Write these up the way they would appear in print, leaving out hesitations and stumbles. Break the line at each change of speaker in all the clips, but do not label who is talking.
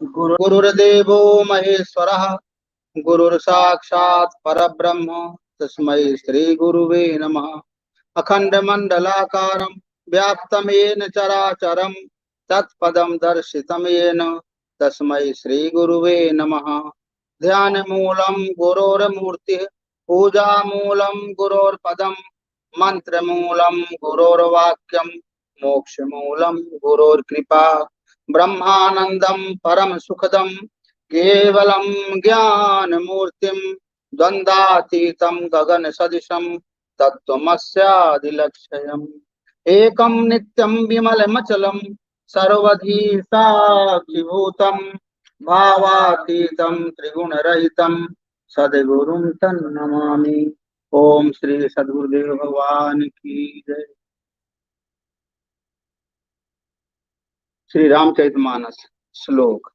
गुरुर्देवो महेश्वरः गुरुर्साक्षात् परब्रह्म तस्मै श्री गुरुवे नमः। अखण्डमण्डलाकारं व्याप्तं येन चराचरं तत्पदं दर्शितं येन तस्मै श्रीगुरुवे नमः। ध्यानमूलं गुरोर्मूर्तिः पूजामूलं गुरोर्पदं मन्त्रमूलं गुरोर्वाक्यं मोक्षमूलं गुरोर्कृपा। ब्रह्मानन्दं परम सुखदं केवलं ज्ञानमूर्तिं द्वन्द्वातीतं गगनसदृशं तत्त्वमस्यादिलक्ष्यम्। एकं नित्यं विमलमचलं सर्वधी साक्षिभूतं भावातीतं त्रिगुणरहितं सद्गुरुं तन्नमामि। ओम श्री सद्गुरुदेव भगवान की जय। श्री रामचरितमानस श्लोक।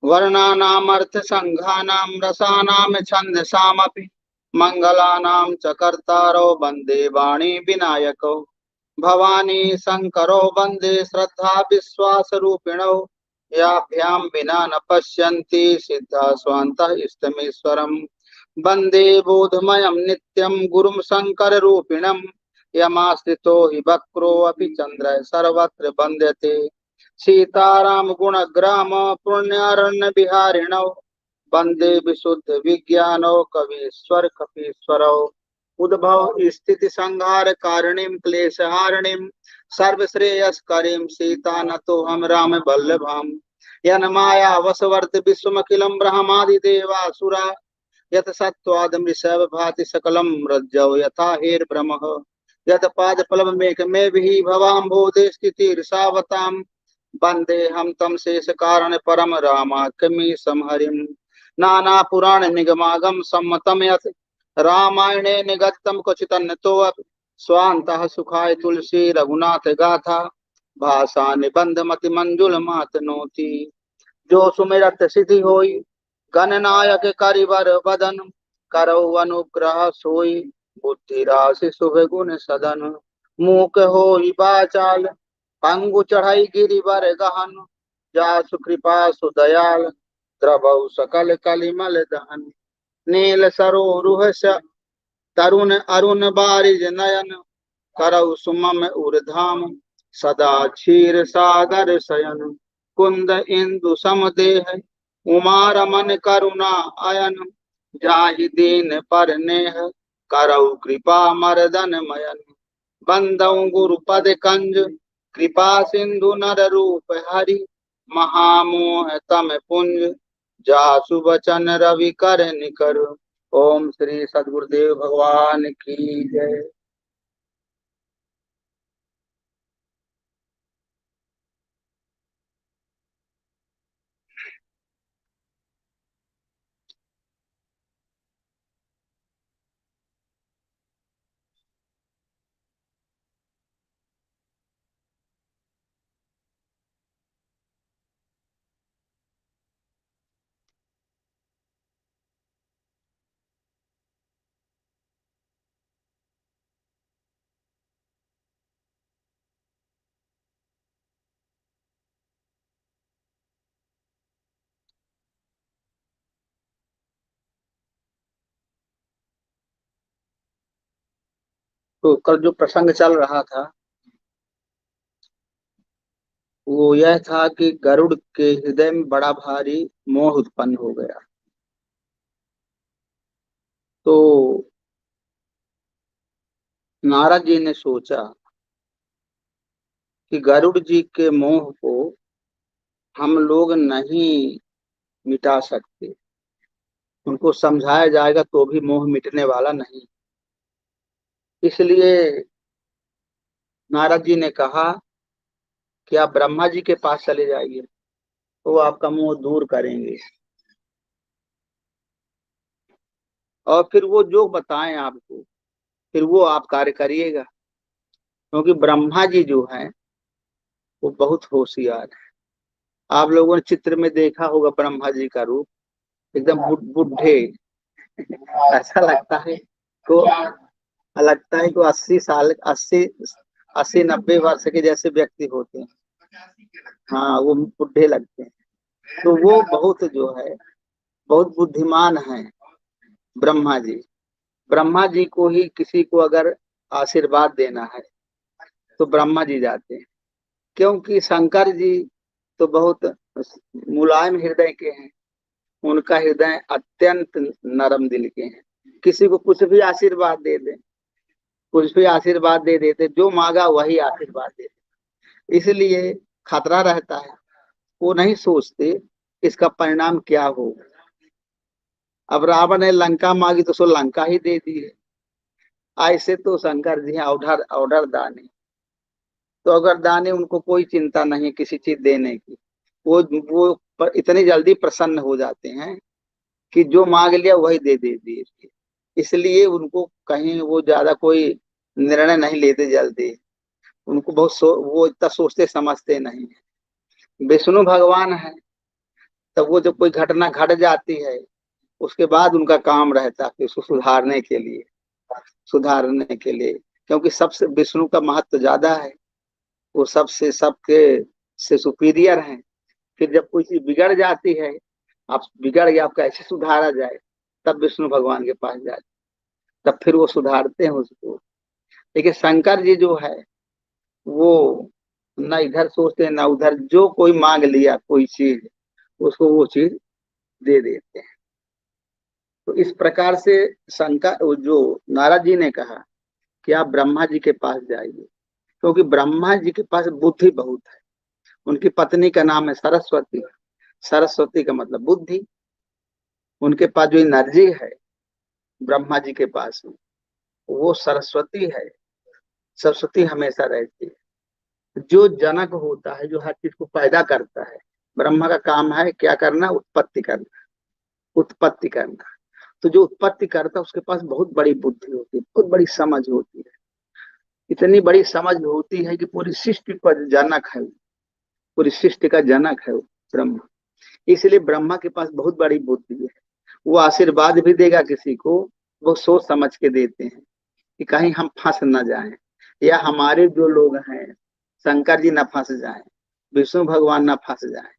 वर्णानामर्थ संघानां रसानां छन्दसामपि मंगलानां च कर्तारो वन्दे वाणी विनायको। भवानी शंकरो वन्दे श्रद्धा विश्वास रूपिणो याभ्यां विना न पश्यन्ति सिद्धा स्वान्तः इष्टमीश्वरम्। वन्दे बोधमयं नित्यं गुरुं शंकर रूपिणम् यमाश्रितो हि वक्रो अपि चन्द्रः सर्वत्र वन्द्यते। सीताराम गुणग्राम पुण्यारण्य बिहारिणौ वन्दे विशुद्ध विज्ञानौ कवीश्वर कपीश्वरौ। उद्भव स्थिति संहार कारिणीं क्लेशहारिणीं सर्वश्रेयस्करीं सीता नतो हम राम वल्लभाम्। यन्माया वशवर्त विश्वमखिलं ब्रह्मादिदेवासुरा यत सत्त्वादमृषभ भाति सकलं रज्जौ यथा हेर्भ्रमः। यत पादपल्लवमेकमेभिः भवाम्भोधे स्थितिर्षावताम्। वन्दे हम तम शेष कारण परम रामाख्यमीशं हरिम्। नाना पुराण निगमागम सम्मतम यत् रामायणे निगद्यं क्वचिदन्यतोऽपि स्वान्तः सुखाय तुलसी रघुनाथ गाथा भाषा निबंध मति मंजुल मातनोति। जो सुमिरत सिद्धि होई गणनायक करिवर बदन करौ अनुग्रह सोई बुद्धि राशि शुभ गुण सदन। मूक होई बाचाल पंगु चढ़ाई गिरिवर गहन जासु कृपा सुदयाल द्रवौ सकल कलिमल दहन। नील सरोरुहस तरुण अरुण बारिज नयन करौ सुमम उर्धाम सदा क्षीर सागर शयन। कुंद इंदु समदेह उमा रमन करुणा अयन जाहि दीन पर नेह करौ कृपा मर्दन मयन। बंदौ गुरुपद कंज कृपा सिंधु नर रूप हरि महामोह तम पुंज जासु बचन रवि कर निकर। ओम श्री सद्गुरुदेव भगवान की जय। तो कल जो प्रसंग चल रहा था वो यह था कि गरुड़ के हृदय में बड़ा भारी मोह उत्पन्न हो गया। तो नारद जी ने सोचा कि गरुड़ जी के मोह को हम लोग नहीं मिटा सकते। उनको समझाया जाएगा तो भी मोह मिटने वाला नहीं। इसलिए नारद जी ने कहा कि आप ब्रह्मा जी के पास चले जाइए तो वो आपका मोह दूर करेंगे और फिर वो जो बताएं आपको फिर वो आप कार्य करिएगा। क्योंकि ब्रह्मा जी जो है वो बहुत होशियार है। आप लोगों ने चित्र में देखा होगा ब्रह्मा जी का रूप एकदम बुढ़े ऐसा लगता है तो लगता है कि 80 साल 80 80 90 वर्ष के जैसे व्यक्ति होते हैं। हाँ वो बुढ़े लगते हैं। तो वो बहुत जो है बहुत बुद्धिमान है ब्रह्मा जी। ब्रह्मा जी को ही किसी को अगर आशीर्वाद देना है तो ब्रह्मा जी जाते हैं, क्योंकि शंकर जी तो बहुत मुलायम हृदय के हैं। उनका हृदय अत्यंत नरम दिल के हैं। किसी को कुछ भी आशीर्वाद दे दे, कुछ भी आशीर्वाद दे देते, जो मांगा वही आशीर्वाद देते। इसलिए खतरा रहता है, वो नहीं सोचते इसका परिणाम क्या हो। अब रावण ने लंका मांगी तो सो लंका ही दे दी है। ऐसे तो शंकर जी हैं ऑर्डर ऑर्डर दानी। तो अगर दानी, उनको कोई चिंता नहीं किसी चीज देने की। वो इतनी जल्दी प्रसन्न हो जाते हैं कि जो मांग लिया वही दे दिए। इसलिए उनको कहीं वो ज्यादा कोई निर्णय नहीं लेते जल्दी। उनको वो इतना सोचते समझते नहीं है। विष्णु भगवान है, तब वो जब कोई घटना घट जाती है उसके बाद उनका काम रहता है कि उसको सुधारने के लिए। क्योंकि सबसे विष्णु का महत्व ज्यादा है। वो सबसे सबके से सुपीरियर हैं। फिर जब कोई चीज बिगड़ जाती है, आप बिगड़ गया, आप कैसे सुधारा जाए, तब विष्णु भगवान के पास जाते, तब फिर वो सुधारते हैं उसको। लेकिन शंकर जी जो है वो न इधर सोचते न उधर, जो कोई मांग लिया कोई चीज उसको वो चीज दे देते हैं। तो इस प्रकार से शंकर जो नारद जी ने कहा कि आप ब्रह्मा जी के पास जाइए, क्योंकि ब्रह्मा जी के पास बुद्धि बहुत है। उनकी पत्नी का नाम है सरस्वती। सरस्वती का मतलब बुद्धि। उनके पास जो एनर्जी है ब्रह्मा जी के पास वो सरस्वती है। सरस्वती हमेशा रहती है। जो जनक होता है, जो हर चीज को पैदा करता है, ब्रह्मा का काम है क्या करना? उत्पत्ति करना। उत्पत्ति करना। तो जो उत्पत्ति करता है उसके पास बहुत बड़ी बुद्धि होती है, बहुत बड़ी समझ होती है। इतनी बड़ी समझ होती है कि पूरी सृष्टि का जनक है। पूरी सृष्टि का जनक है वो ब्रह्मा। इसलिए ब्रह्मा के पास बहुत बड़ी बुद्धि है। वो आशीर्वाद भी देगा किसी को, वो सोच समझ के देते हैं कि कहीं हम फंस न जाएं, या हमारे जो लोग हैं शंकर जी न फंस जाएं, विष्णु भगवान न फंस जाएं।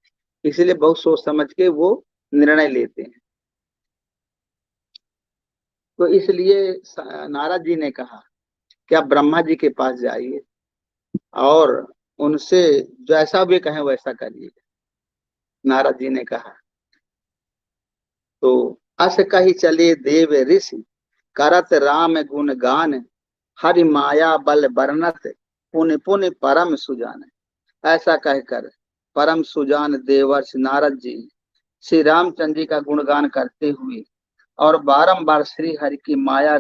इसलिए बहुत सोच समझ के वो निर्णय लेते हैं। तो इसलिए नारद जी ने कहा कि आप ब्रह्मा जी के पास जाइए और उनसे जैसा भी कहें वैसा करिए। नारद जी ने कहा तो अस कही चले देव ऋषि, करत राम गुण गान, हरि माया बल बरनत, पुण्य पुण्य परम सुजान। ऐसा कहकर परम सुजान देवर्ष नारद जी श्री रामचंद्र जी का गुणगान करते हुए और बारंबार श्री हरि की माया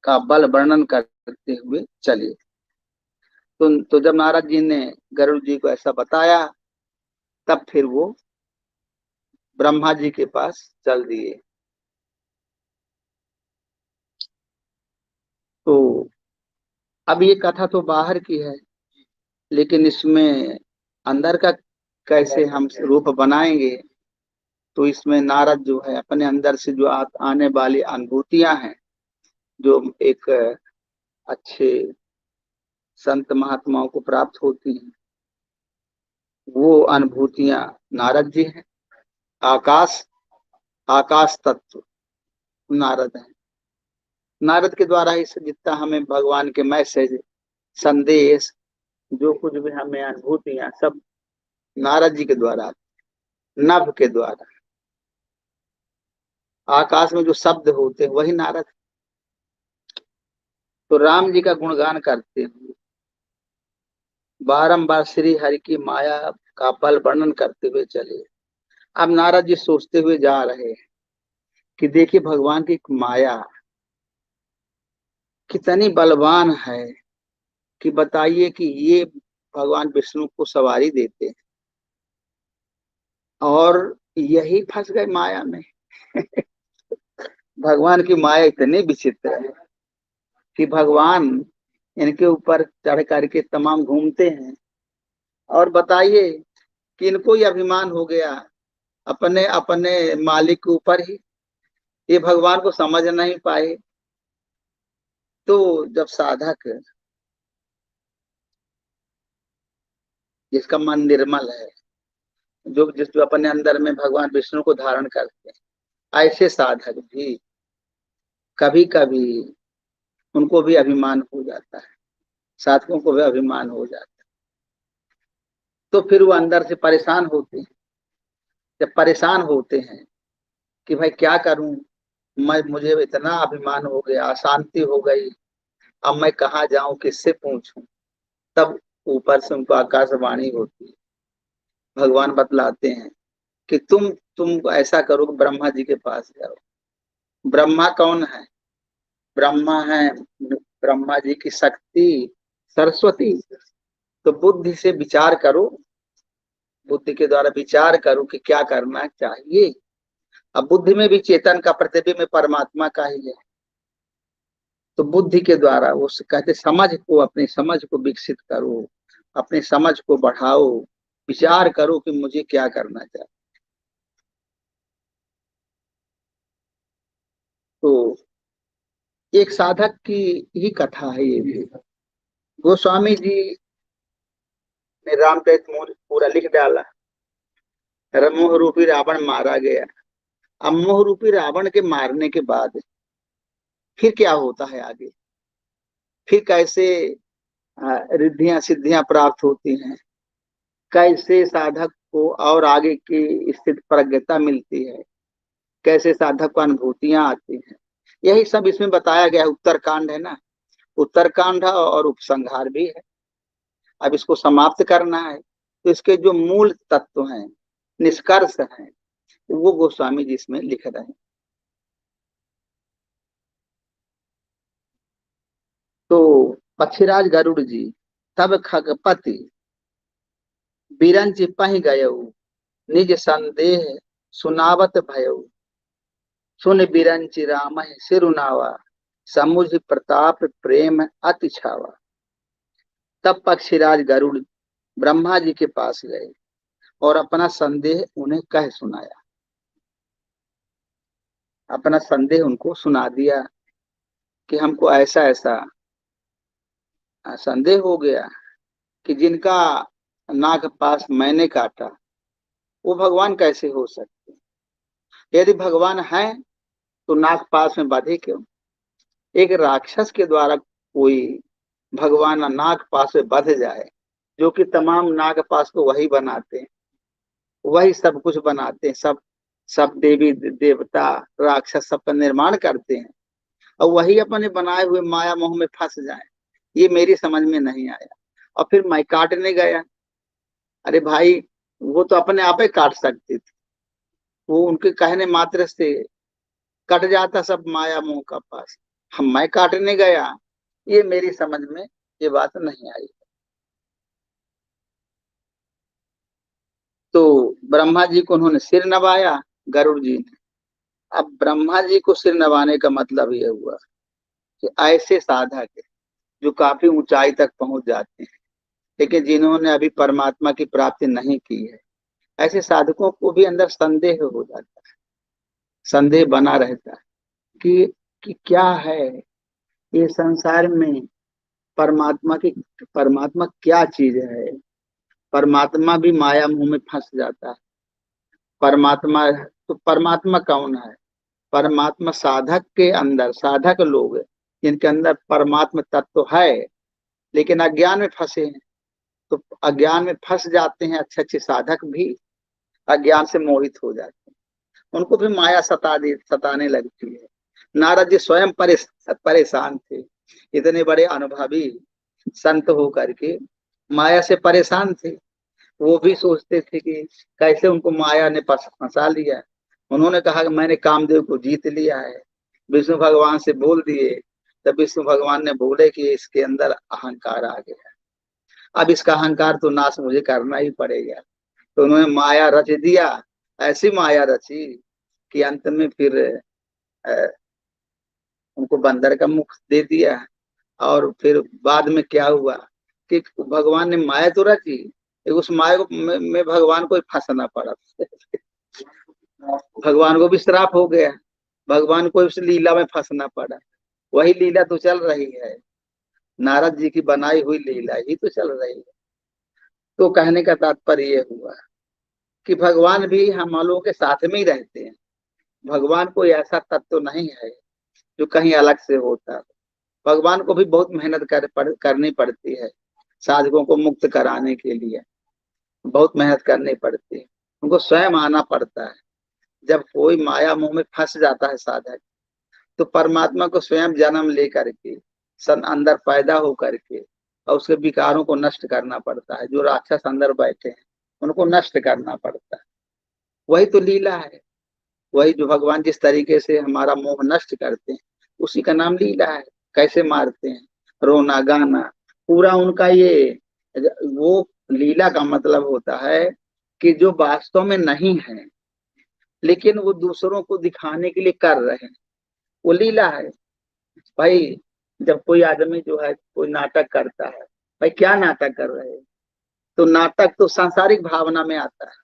का बल वर्णन करते हुए चले। तो जब नारद जी ने गरुड़ जी को ऐसा बताया, तब फिर वो ब्रह्मा जी के पास चल दिए। तो अब ये कथा तो बाहर की है, लेकिन इसमें अंदर का कैसे हम रूप बनाएंगे। तो इसमें नारद जो है अपने अंदर से जो आने वाली अनुभूतियां हैं, जो एक अच्छे संत महात्माओं को प्राप्त होती हैं, वो अनुभूतियां नारद जी हैं। आकाश आकाश तत्व नारद हैं। नारद के द्वारा ही जितना हमें भगवान के मैसेज, संदेश, जो कुछ भी हमें अनुभूतियां सब नारद जी के द्वारा, नभ के द्वारा। आकाश में जो शब्द होते हैं वही नारद। तो राम जी का गुणगान करते हुए बारंबार श्री हरि की माया का बल वर्णन करते हुए चले। अब नारद जी सोचते हुए जा रहे हैं कि देखिए भगवान की माया कितनी बलवान है, कि बताइए कि ये भगवान विष्णु को सवारी देते हैं और यही फंस गए माया में। भगवान की माया इतनी विचित्र है कि भगवान इनके ऊपर चढ़ करके तमाम घूमते हैं। और बताइए कि इनको ही अभिमान हो गया अपने अपने मालिक के ऊपर ही, ये भगवान को समझ नहीं पाए। तो जब साधक, जिसका मन निर्मल है, जो अपने अंदर में भगवान विष्णु को धारण करते हैं, ऐसे साधक भी कभी कभी उनको भी अभिमान हो जाता है, साधकों को भी अभिमान हो जाता है, तो फिर वो अंदर से परेशान होते हैं। जब परेशान होते हैं कि भाई क्या करूं, मुझे इतना अभिमान हो गया, अशांति हो गई, अब मैं कहाँ जाऊं, किससे पूछूं, तब ऊपर से उनको आकाशवाणी होती है। भगवान बतलाते हैं कि तुम ऐसा करो कि ब्रह्मा जी के पास जाओ। ब्रह्मा कौन है? ब्रह्मा है ब्रह्मा जी की शक्ति सरस्वती। तो बुद्धि से विचार करो, बुद्धि के द्वारा विचार करो कि क्या करना चाहिए। अब बुद्धि में भी चेतन का प्रतिबिंब में परमात्मा का ही है, तो बुद्धि के द्वारा वो कहते समझ को, अपनी समझ को विकसित करो, अपनी समझ को बढ़ाओ, विचार करो कि मुझे क्या करना चाहिए। तो एक साधक की ही कथा है ये भी। गोस्वामी जी ने रामचरित पूरा लिख डाला। मोह रूपी रावण मारा गया। अब मोह रूपी रावण के मारने के बाद फिर क्या होता है आगे, फिर कैसे रिद्धियां सिद्धियां प्राप्त होती हैं, कैसे साधक को और आगे की स्थिति प्रज्ञता मिलती है, कैसे साधक को अनुभूतियां आती हैं, यही सब इसमें बताया गया है। उत्तरकांड है ना, उत्तरकांड और उपसंहार भी है। अब इसको समाप्त करना है, तो इसके जो मूल तत्व हैं, निष्कर्ष हैं, वो गोस्वामी जी इसमें लिख रहे हैं। तो पक्षीराज गरुड़ जी तब खगपति बिरंच पहि गयऊ, निज संदेह सुनावत भयऊ, सुन बिरंच राम सिरुनावा, समुझ प्रताप प्रेम अति छावा। तब पक्षीराज गरुड़ ब्रह्मा जी के पास गए और अपना संदेह उन्हें कह सुनाया, अपना संदेह उनको सुना दिया कि हमको ऐसा ऐसा संदेह हो गया कि जिनका नाग पास मैंने काटा, वो भगवान कैसे हो सकते? यदि भगवान है तो नाग पास में बाधे क्यों? एक राक्षस के द्वारा कोई भगवान नाग पास में बध जाए, जो कि तमाम नाग पास को वही बनाते हैं, वही सब कुछ बनाते हैं, सब सब देवी देवता राक्षस सबका निर्माण करते हैं, और वही अपने बनाए हुए माया मोह में फंस जाए, ये मेरी समझ में नहीं आया। और फिर मैं काटने गया, अरे भाई, वो तो अपने आप ही काट सकते थे, वो उनके कहने मात्र से कट जाता सब माया मोह का पास। हम मैं काटने गया, ये मेरी समझ में ये बात नहीं आई। तो ब्रह्मा जी को उन्होंने सिर नवाया, गरुड़ जी ने। अब ब्रह्मा जी को सिर नवाने का मतलब ये हुआ कि ऐसे साधक है जो काफी ऊंचाई तक पहुंच जाते हैं, लेकिन जिन्होंने अभी परमात्मा की प्राप्ति नहीं की है, ऐसे साधकों को भी अंदर संदेह हो जाता है, संदेह बना रहता है कि क्या है ये संसार में, परमात्मा की, परमात्मा क्या चीज है। परमात्मा भी माया मुंह में फंस जाता है। परमात्मा, तो परमात्मा कौन है? परमात्मा साधक के अंदर, साधक लोग जिनके अंदर परमात्मा तत्व है, लेकिन अज्ञान में फंसे हैं। तो अज्ञान में फंस जाते हैं, अच्छे अच्छे साधक भी अज्ञान से मोहित हो जाते हैं, उनको भी माया सताने लगती है। नारद जी स्वयं परेशान थे, इतने बड़े अनुभवी संत हो करके माया से परेशान थे। वो भी सोचते थे कि कैसे उनको माया ने फंसा लिया। उन्होंने कहा कि मैंने कामदेव को जीत लिया है। विष्णु भगवान से बोल दिए, तब विष्णु भगवान ने बोले कि इसके अंदर अहंकार आ गया, अब इसका अहंकार तो नाश मुझे करना ही पड़ेगा। तो उन्होंने माया रच दिया, ऐसी माया रची कि अंत में फिर अ, उनको बंदर का मुख दे दिया। और फिर बाद में क्या हुआ कि भगवान ने माया तो रची, उस माया को में भगवान को फंसना पड़ा। भगवान को भी श्राप हो गया, भगवान को इस लीला में फंसना पड़ा। वही लीला तो चल रही है, नारद जी की बनाई हुई लीला ही तो चल रही है। तो कहने का तात्पर्य ये हुआ कि भगवान भी हम लोगों के साथ में ही रहते हैं। भगवान कोई ऐसा तत्व नहीं है जो कहीं अलग से होता है। भगवान को भी बहुत मेहनत करनी पड़ती है। साधकों को मुक्त कराने के लिए बहुत मेहनत करनी पड़ती है। उनको स्वयं आना पड़ता है। जब कोई माया मोह में फंस जाता है साधक, तो परमात्मा को स्वयं जन्म ले करके सन अंदर पैदा हो करके और उसके विकारों को नष्ट करना पड़ता है। जो राक्षस अंदर बैठे हैं उनको नष्ट करना पड़ता है। वही तो लीला है। वही जो भगवान जिस तरीके से हमारा मोह नष्ट करते हैं, उसी का नाम लीला है। कैसे मारते हैं, रोना गाना, पूरा उनका ये वो लीला का मतलब होता है कि जो वास्तव में नहीं है लेकिन वो दूसरों को दिखाने के लिए कर रहे हैं, वो लीला है। भाई जब कोई आदमी जो है कोई नाटक करता है, भाई क्या नाटक कर रहे हैं, तो नाटक तो सांसारिक भावना में आता है।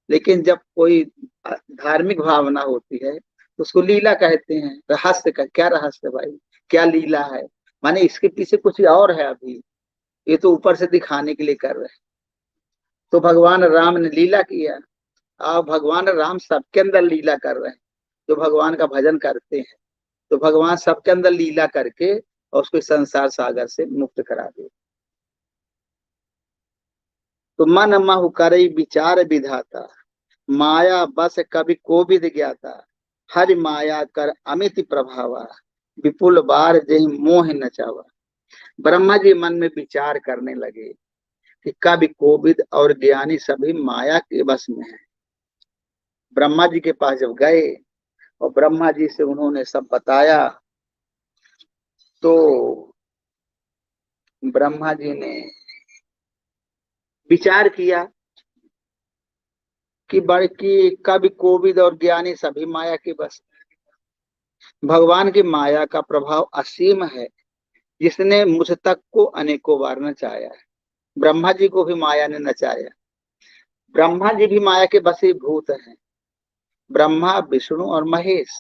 लेकिन जब कोई धार्मिक भावना होती है तो उसको लीला कहते हैं। रहस्य का क्या रहस्य भाई, क्या लीला है, माने इसके पीछे कुछ और है। अभी ये तो ऊपर से दिखाने के लिए कर रहे हैं। तो भगवान राम ने लीला किया, और भगवान राम सबके अंदर लीला कर रहे हैं। जो भगवान का भजन करते हैं तो भगवान सबके अंदर लीला करके और उसको संसार सागर से मुक्त करा दे। तो मन महु करई विचार विधाता, माया बस कभी कोविद ज्ञाता, हरि माया कर अमित प्रभावा, विपुल बार जही मोह नचावा। ब्रह्मा जी मन में विचार करने लगे कि कवि कोविद और ज्ञानी सभी माया के बस में है। ब्रह्मा जी के पास जब गए और ब्रह्मा जी से उन्होंने सब बताया, तो ब्रह्मा जी ने विचार किया कि बल्कि कवि कोविद और ज्ञानी सभी माया के बस। भगवान की माया का प्रभाव असीम है, जिसने मुझ तक को अनेकों बार नचाया है। ब्रह्मा जी को भी माया ने नचाया। ब्रह्मा जी भी माया के बसीभूत हैं। ब्रह्मा विष्णु और महेश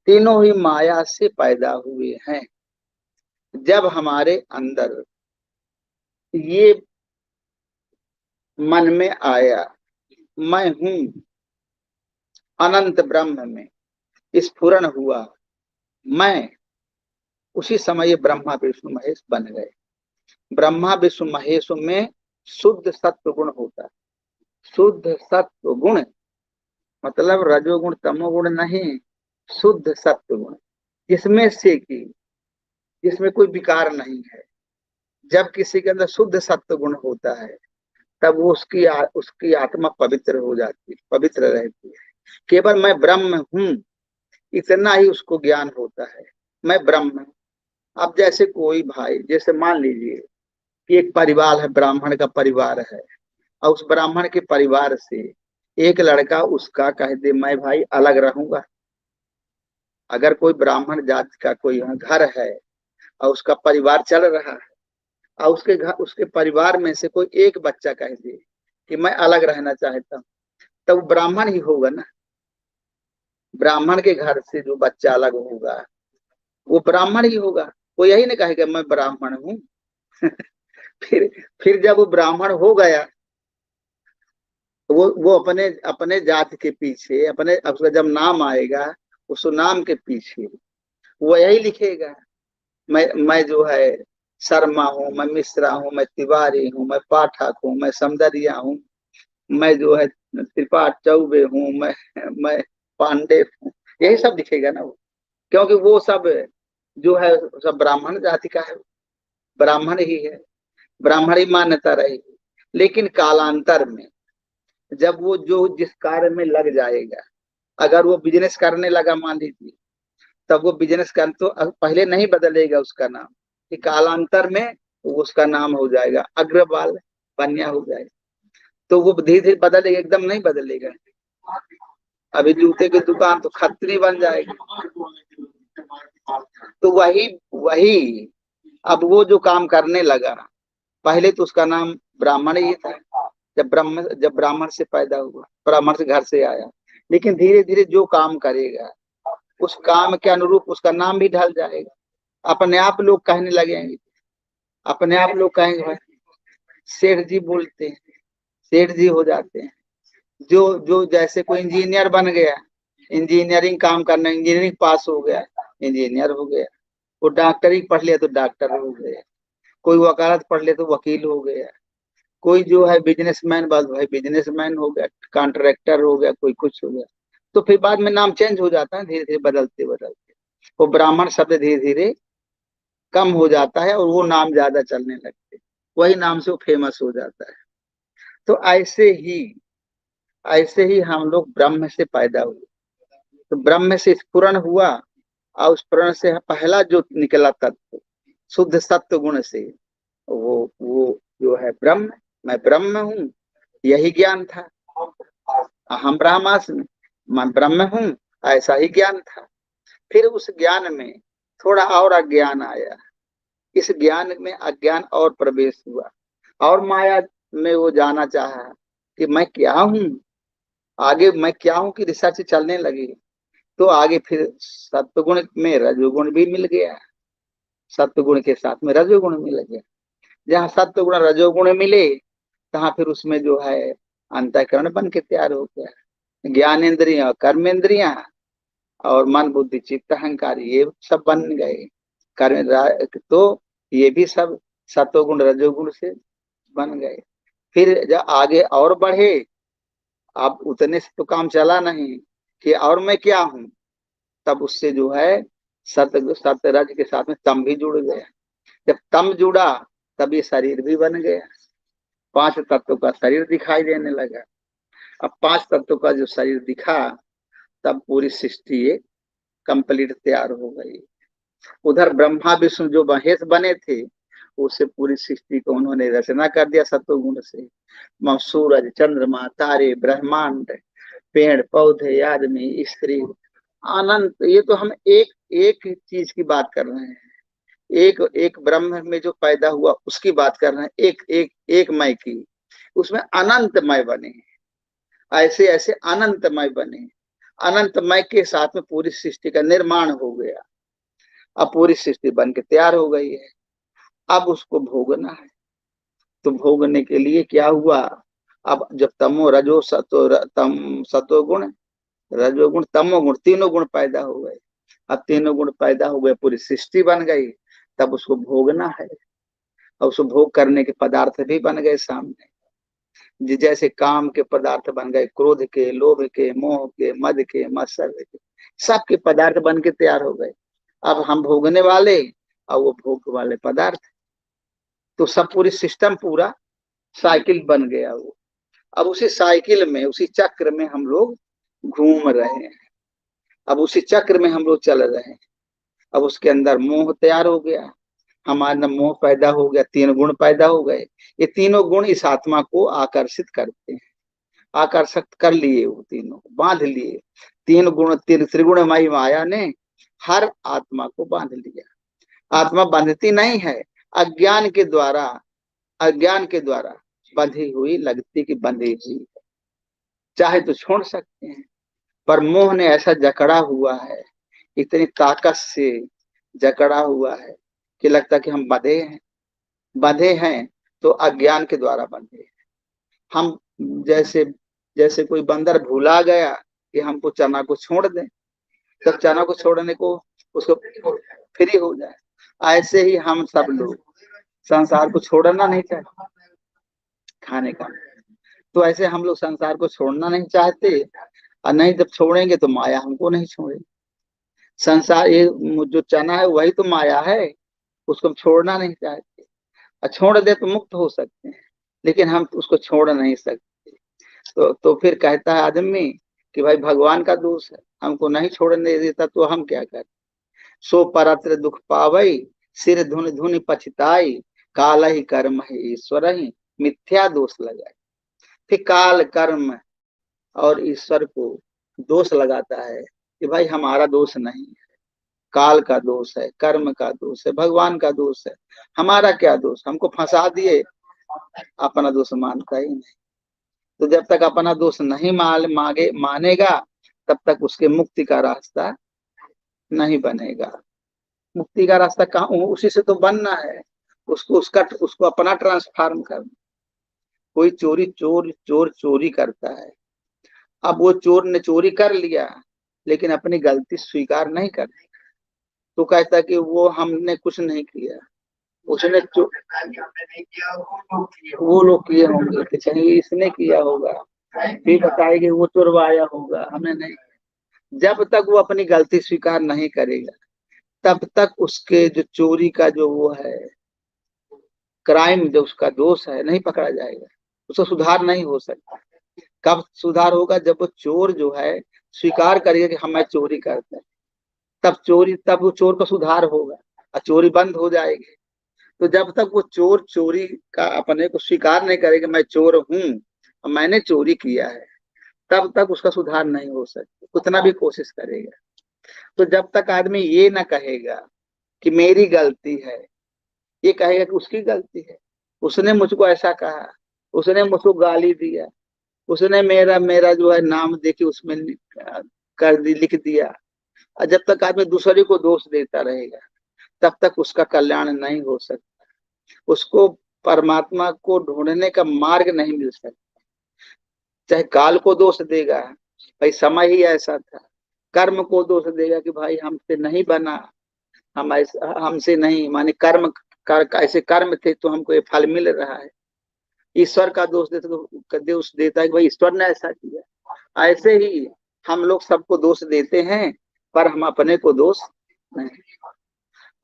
तीनों ही माया से पैदा हुए हैं। जब हमारे अंदर ये मन में आया मैं हूं अनंत ब्रह्म में स्फुरण हुआ मैं, उसी समय ये ब्रह्मा विष्णु महेश बन गए। ब्रह्मा विष्णु महेश में शुद्ध सत्व गुण होता है। शुद्ध सत्व गुण मतलब रजोगुण तमोगुण नहीं, शुद्ध सत्व गुण, जिसमें से कि जिसमें कोई विकार नहीं है। जब किसी के अंदर शुद्ध सत्व गुण होता है तब वो उसकी आत्मा पवित्र हो जाती है, पवित्र रहती है। केवल मैं ब्रह्म हूं इतना ही उसको ज्ञान होता है। मैं ब्रह्म हूं। अब जैसे कोई भाई, जैसे मान लीजिए कि एक परिवार है, ब्राह्मण का परिवार है, और उस ब्राह्मण के परिवार से एक लड़का उसका कह दे मैं भाई अलग रहूंगा। अगर कोई ब्राह्मण जाति का कोई घर है और उसका परिवार चल रहा है और उसके घर उसके परिवार में से कोई एक बच्चा कह दे कि मैं अलग रहना चाहता हूँ, तब तो ब्राह्मण ही होगा ना। ब्राह्मण के घर से जो बच्चा अलग होगा वो ब्राह्मण ही होगा। वो यही नहीं कहेगा मैं ब्राह्मण हूँ। फिर फिर जब वो ब्राह्मण हो गया तो वो अपने अपने जाति के पीछे अपने उसका जब नाम आएगा उस नाम के पीछे वो यही लिखेगा मैं जो है शर्मा हूँ, मैं मिश्रा हूँ, मैं तिवारी हूँ, मैं पाठक हूँ, मैं समदरिया हूँ, मैं जो है त्रिपाठ चौबे हूँ, मैं पांडे हूँ। यही सब दिखेगा ना वो, क्योंकि वो सब जो है सब ब्राह्मण जाति का है, ब्राह्मण ही है, ब्राह्मण ही मान्यता रहेगी। लेकिन कालांतर में जब वो जो जिस कार्य में लग जाएगा, अगर वो बिजनेस करने लगा मान लीजिए, तब वो बिजनेस कर तो पहले नहीं बदलेगा उसका नाम, कि कालांतर में उसका नाम हो जाएगा अग्रवाल बनिया हो जाएगा। तो वो धीरे धीरे बदलेगा, एकदम नहीं बदलेगा। अभी जूते की दुकान तो खत्री बन जाएगी। तो वही वही अब वो जो काम करने लगा, पहले तो उसका नाम ब्राह्मण ही था। जब ब्राह्मण से पैदा हुआ, ब्राह्मण से घर से आया, लेकिन धीरे धीरे जो काम करेगा उस काम के अनुरूप उसका नाम भी ढल जाएगा। अपने आप लोग कहने लगेंगे, अपने आप लोग कहेंगे भाई सेठ जी बोलते हैं, सेठ जी हो जाते हैं। जो जो जैसे कोई इंजीनियर बन गया, इंजीनियरिंग काम करना, इंजीनियरिंग पास हो गया, इंजीनियर हो गया। वो डॉक्टरी पढ़ लिया तो डॉक्टर हो गया। कोई वकालत पढ़ लिया तो वकील हो गया। कोई जो है बिजनेसमैन, बस भाई बिजनेसमैन हो गया, कॉन्ट्रैक्टर हो गया, कोई कुछ हो गया। तो फिर बाद में नाम चेंज हो जाता है, धीरे धीरे बदलते बदलते वो ब्राह्मण शब्द धीरे धीरे कम हो जाता है और वो नाम ज्यादा चलने लगते, वही नाम से वो फेमस हो जाता है। तो ऐसे ही हम लोग ब्रह्म से पैदा हुए। तो ब्रह्म से स्फुरन हुआ, और उस स्फुरन से पहला जो निकला तत्व शुद्ध सत्व गुण से, वो जो है ब्रह्म, मैं ब्रह्म हूँ, यही ज्ञान था। हम ब्रह्मास्मि, मैं ब्रह्म हूँ, ऐसा ही ज्ञान था। फिर उस ज्ञान में थोड़ा और अज्ञान आया, इस ज्ञान में अज्ञान और प्रवेश हुआ, और माया में वो जाना चाहा कि मैं क्या हूँ, आगे मैं क्या हूँ की रिसर्च चलने लगी। तो आगे फिर सत्वगुण में रजोगुण भी मिल गया, सत्वगुण के साथ में रजोगुण मिल गया। जहाँ सत्वगुण रजोगुण मिले, तहाँ फिर उसमें जो है अंतःकरण बन के तैयार हो गया। ज्ञानेन्द्रिया, कर्मेंद्रिया और मन बुद्धि चित्त अहंकार, ये सब बन गए। कर्म तो ये भी सब सत्वगुण रजोगुण से बन गए। फिर जब आगे और बढ़े, अब उतने से तो काम चला नहीं कि और मैं क्या हूँ, तब उससे जो है सत्य सत्य रज के साथ में तम भी जुड़ गया। जब तम जुड़ा, तब ये शरीर भी बन गया, पांच तत्वों का शरीर दिखाई देने लगा। अब पांच तत्वों का जो शरीर दिखा, तब पूरी सृष्टि ये कंप्लीट तैयार हो गई। उधर ब्रह्मा विष्णु जो महेश बने थे, उससे पूरी सृष्टि को उन्होंने रचना कर दिया सत्वगुण से। सूरज, चंद्रमा, तारे, ब्रह्मांड, पेड़ पौधे, आदमी, स्त्री, अनंत, ये तो हम एक एक चीज की बात कर रहे हैं। एक एक ब्रह्म में जो पैदा हुआ उसकी बात कर रहे हैं, एक एक एक मय की। उसमें अनंतमय बने, ऐसे ऐसे अनंतमय बने। अनंतमय के साथ में पूरी सृष्टि का निर्माण हो गया। अब पूरी सृष्टि बन के तैयार हो गई है, अब उसको भोगना है। तो भोगने के लिए क्या हुआ, अब जब तमो रजो सतो तम सतो गुण, रजोगुण तमोगुण, तीनों गुण पैदा हो गए। अब तीनों गुण पैदा हो गए, पूरी सृष्टि बन गई, तब उसको भोगना है। और उसको भोग करने के पदार्थ भी बन गए सामने। जैसे काम के पदार्थ बन गए, क्रोध के, लोभ के, मोह के, मद के, मत्सर्य के, सबके पदार्थ बन के तैयार हो गए। अब हम भोगने वाले और वो भोग वाले पदार्थ, तो सब पूरी सिस्टम, पूरा साइकिल बन गया वो। अब उसी साइकिल में, उसी चक्र में हम लोग घूम रहे हैं। अब उसी चक्र में हम लोग चल रहे हैं। अब उसके अंदर मोह तैयार हो गया, हमारे अंदर मोह पैदा हो गया, तीन गुण पैदा हो गए। ये तीनों गुण इस आत्मा को आकर्षित करते हैं, आकर्षक कर लिए, वो तीनों बांध लिए। तीन गुण, तीन त्रिगुणमयी माया ने हर आत्मा को बांध लिया। आत्मा बांधती नहीं है, अज्ञान के द्वारा, अज्ञान के द्वारा बंधी हुई लगती कि बंधी हुई, चाहे तो छोड़ सकते हैं, पर मोह ने ऐसा जकड़ा हुआ है, इतनी ताकत से जकड़ा हुआ है कि लगता कि हम बंधे हैं। बंधे हैं तो अज्ञान के द्वारा बंधे हैं। हम जैसे, जैसे कोई बंदर भूला गया कि हमको चना को छोड़ दें, तब चना को छोड़ने को उसको फ्री हो जाए। ऐसे ही हम सब लोग संसार को छोड़ना नहीं चाहते, खाने का। तो ऐसे हम लोग संसार को छोड़ना नहीं चाहते, और नहीं जब छोड़ेंगे तो माया हमको नहीं छोड़ेगी। संसार ये जो चना है वही तो माया है, उसको हम छोड़ना नहीं चाहते। और छोड़ दे तो मुक्त हो सकते हैं, लेकिन हम उसको छोड़ नहीं सकते। तो फिर कहता है आदमी कि भाई भगवान का दोष है, हमको नहीं छोड़ने देता तो हम क्या करें। सो परत्र दुख पावई, सिर धुन धुन पछताई, काल ही कर्म है ईश्वर ही, मिथ्या दोष लगाए। फिर काल, कर्म और ईश्वर को दोष लगाता है कि भाई हमारा दोष नहीं है, काल का दोष है, कर्म का दोष है, भगवान का दोष है। हमारा क्या दोष, हमको फंसा दिए, अपना दोष मानता ही नहीं। तो जब तक अपना दोष नहीं मानेगा, तब तक उसके मुक्ति का रास्ता नहीं बनेगा। मुक्ति का रास्ता कहाँ, उसी से तो बनना है। उसको अपना ट्रांसफॉर्म करना। कोई चोरी चोर चोर चोरी करता है, अब वो चोर ने चोरी कर लिया, लेकिन अपनी गलती स्वीकार नहीं कर, तो कहता कि वो हमने कुछ नहीं किया, उसने वो लोग किए होंगे, कि चाहिए इसने किया होगा, फिर बताएगी वो चुरवाया होगा, हमने नहीं। जब तक वो अपनी गलती स्वीकार नहीं करेगा, तब तक उसके जो चोरी का जो वो है क्राइम, जो उसका दोष है, नहीं पकड़ा जाएगा, उसका सुधार नहीं हो सकता। कब सुधार होगा? जब वो चोर जो है स्वीकार करेगा कि हम मैं चोरी करते हैं, तब वो चोर का सुधार होगा और चोरी बंद हो जाएगी। तो जब तक वो चोर चोरी का अपने को स्वीकार नहीं करेगा, मैं चोर हूँ और मैंने चोरी किया है, तब तक उसका सुधार नहीं हो सकता, उतना भी कोशिश करेगा। तो जब तक आदमी ये ना कहेगा कि मेरी गलती है, ये कहेगा कि उसकी गलती है, उसने मुझको ऐसा कहा, उसने मुझको गाली दिया, उसने मेरा मेरा जो है नाम देके उसमें लिख दिया। और जब तक आदमी दूसरे को दोष देता रहेगा, तब तक उसका कल्याण नहीं हो सकता, उसको परमात्मा को ढूंढने का मार्ग नहीं मिल सकता। चाहे काल को दोष देगा, भाई समय ही ऐसा था, कर्म को दोष देगा कि भाई हमसे नहीं बना, हम ऐसा हमसे नहीं, माने कर्म ऐसे कर्म थे तो हमको ये फल मिल रहा है। ईश्वर का दोष देता तो दोष देता है कि भाई ईश्वर ने ऐसा किया। ऐसे ही हम लोग सबको दोष देते हैं, पर हम अपने को दोष नहीं।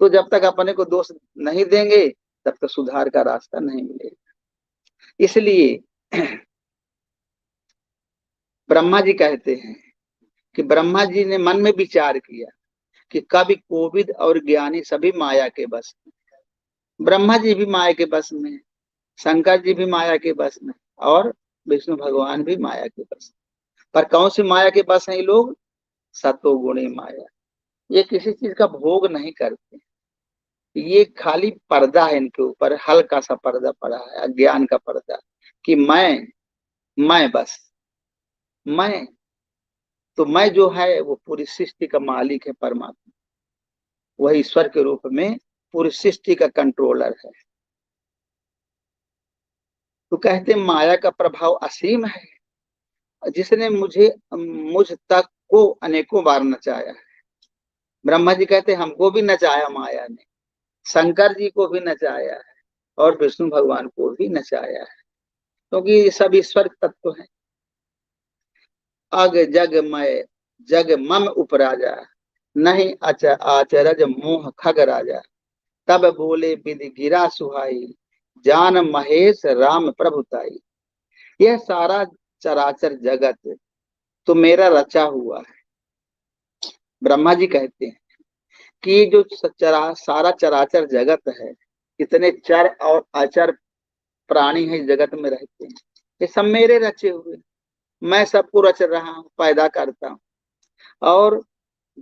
तो जब तक अपने को दोष नहीं देंगे, तब तक सुधार का रास्ता नहीं मिलेगा। इसलिए ब्रह्मा जी कहते हैं कि ब्रह्मा जी ने मन में विचार किया कि कवि कोविद और ज्ञानी सभी माया के बस में। ब्रह्मा जी भी माया के बस में, शंकर जी भी माया के बस में, और विष्णु भगवान भी माया के बस में। पर कौन सी माया के बस है ये लोग? सतोगुणी माया। ये किसी चीज का भोग नहीं करते, ये खाली पर्दा है इनके ऊपर, हल्का सा पर्दा पड़ा है, अज्ञान का पर्दा, कि मैं बस मैं, तो मैं जो है वो पूरी सृष्टि का मालिक है परमात्मा, वह ईश्वर के रूप में पूरी सृष्टि का कंट्रोलर है। तो कहते माया का प्रभाव असीम है, जिसने मुझ तक को अनेकों बार नचाया है। ब्रह्मा जी कहते हमको भी नचाया माया ने, शंकर जी को भी नचाया है, और विष्णु भगवान को भी नचाया है, क्योंकि ये सब ईश्वर तत्व है। अग जग मय जग मम उपराजा, नहीं आचरज मोह खग राजा, तब बोले विधि गिरा सुहाई, जान महेश राम प्रभुताई। यह सारा चराचर जगत तो मेरा रचा हुआ है। ब्रह्मा जी कहते हैं कि ये जो सारा चराचर जगत है, इतने चर और अचर प्राणी है जगत में रहते हैं, ये सब मेरे रचे हुए, मैं सबको रच रहा हूँ, पैदा करता हूँ। और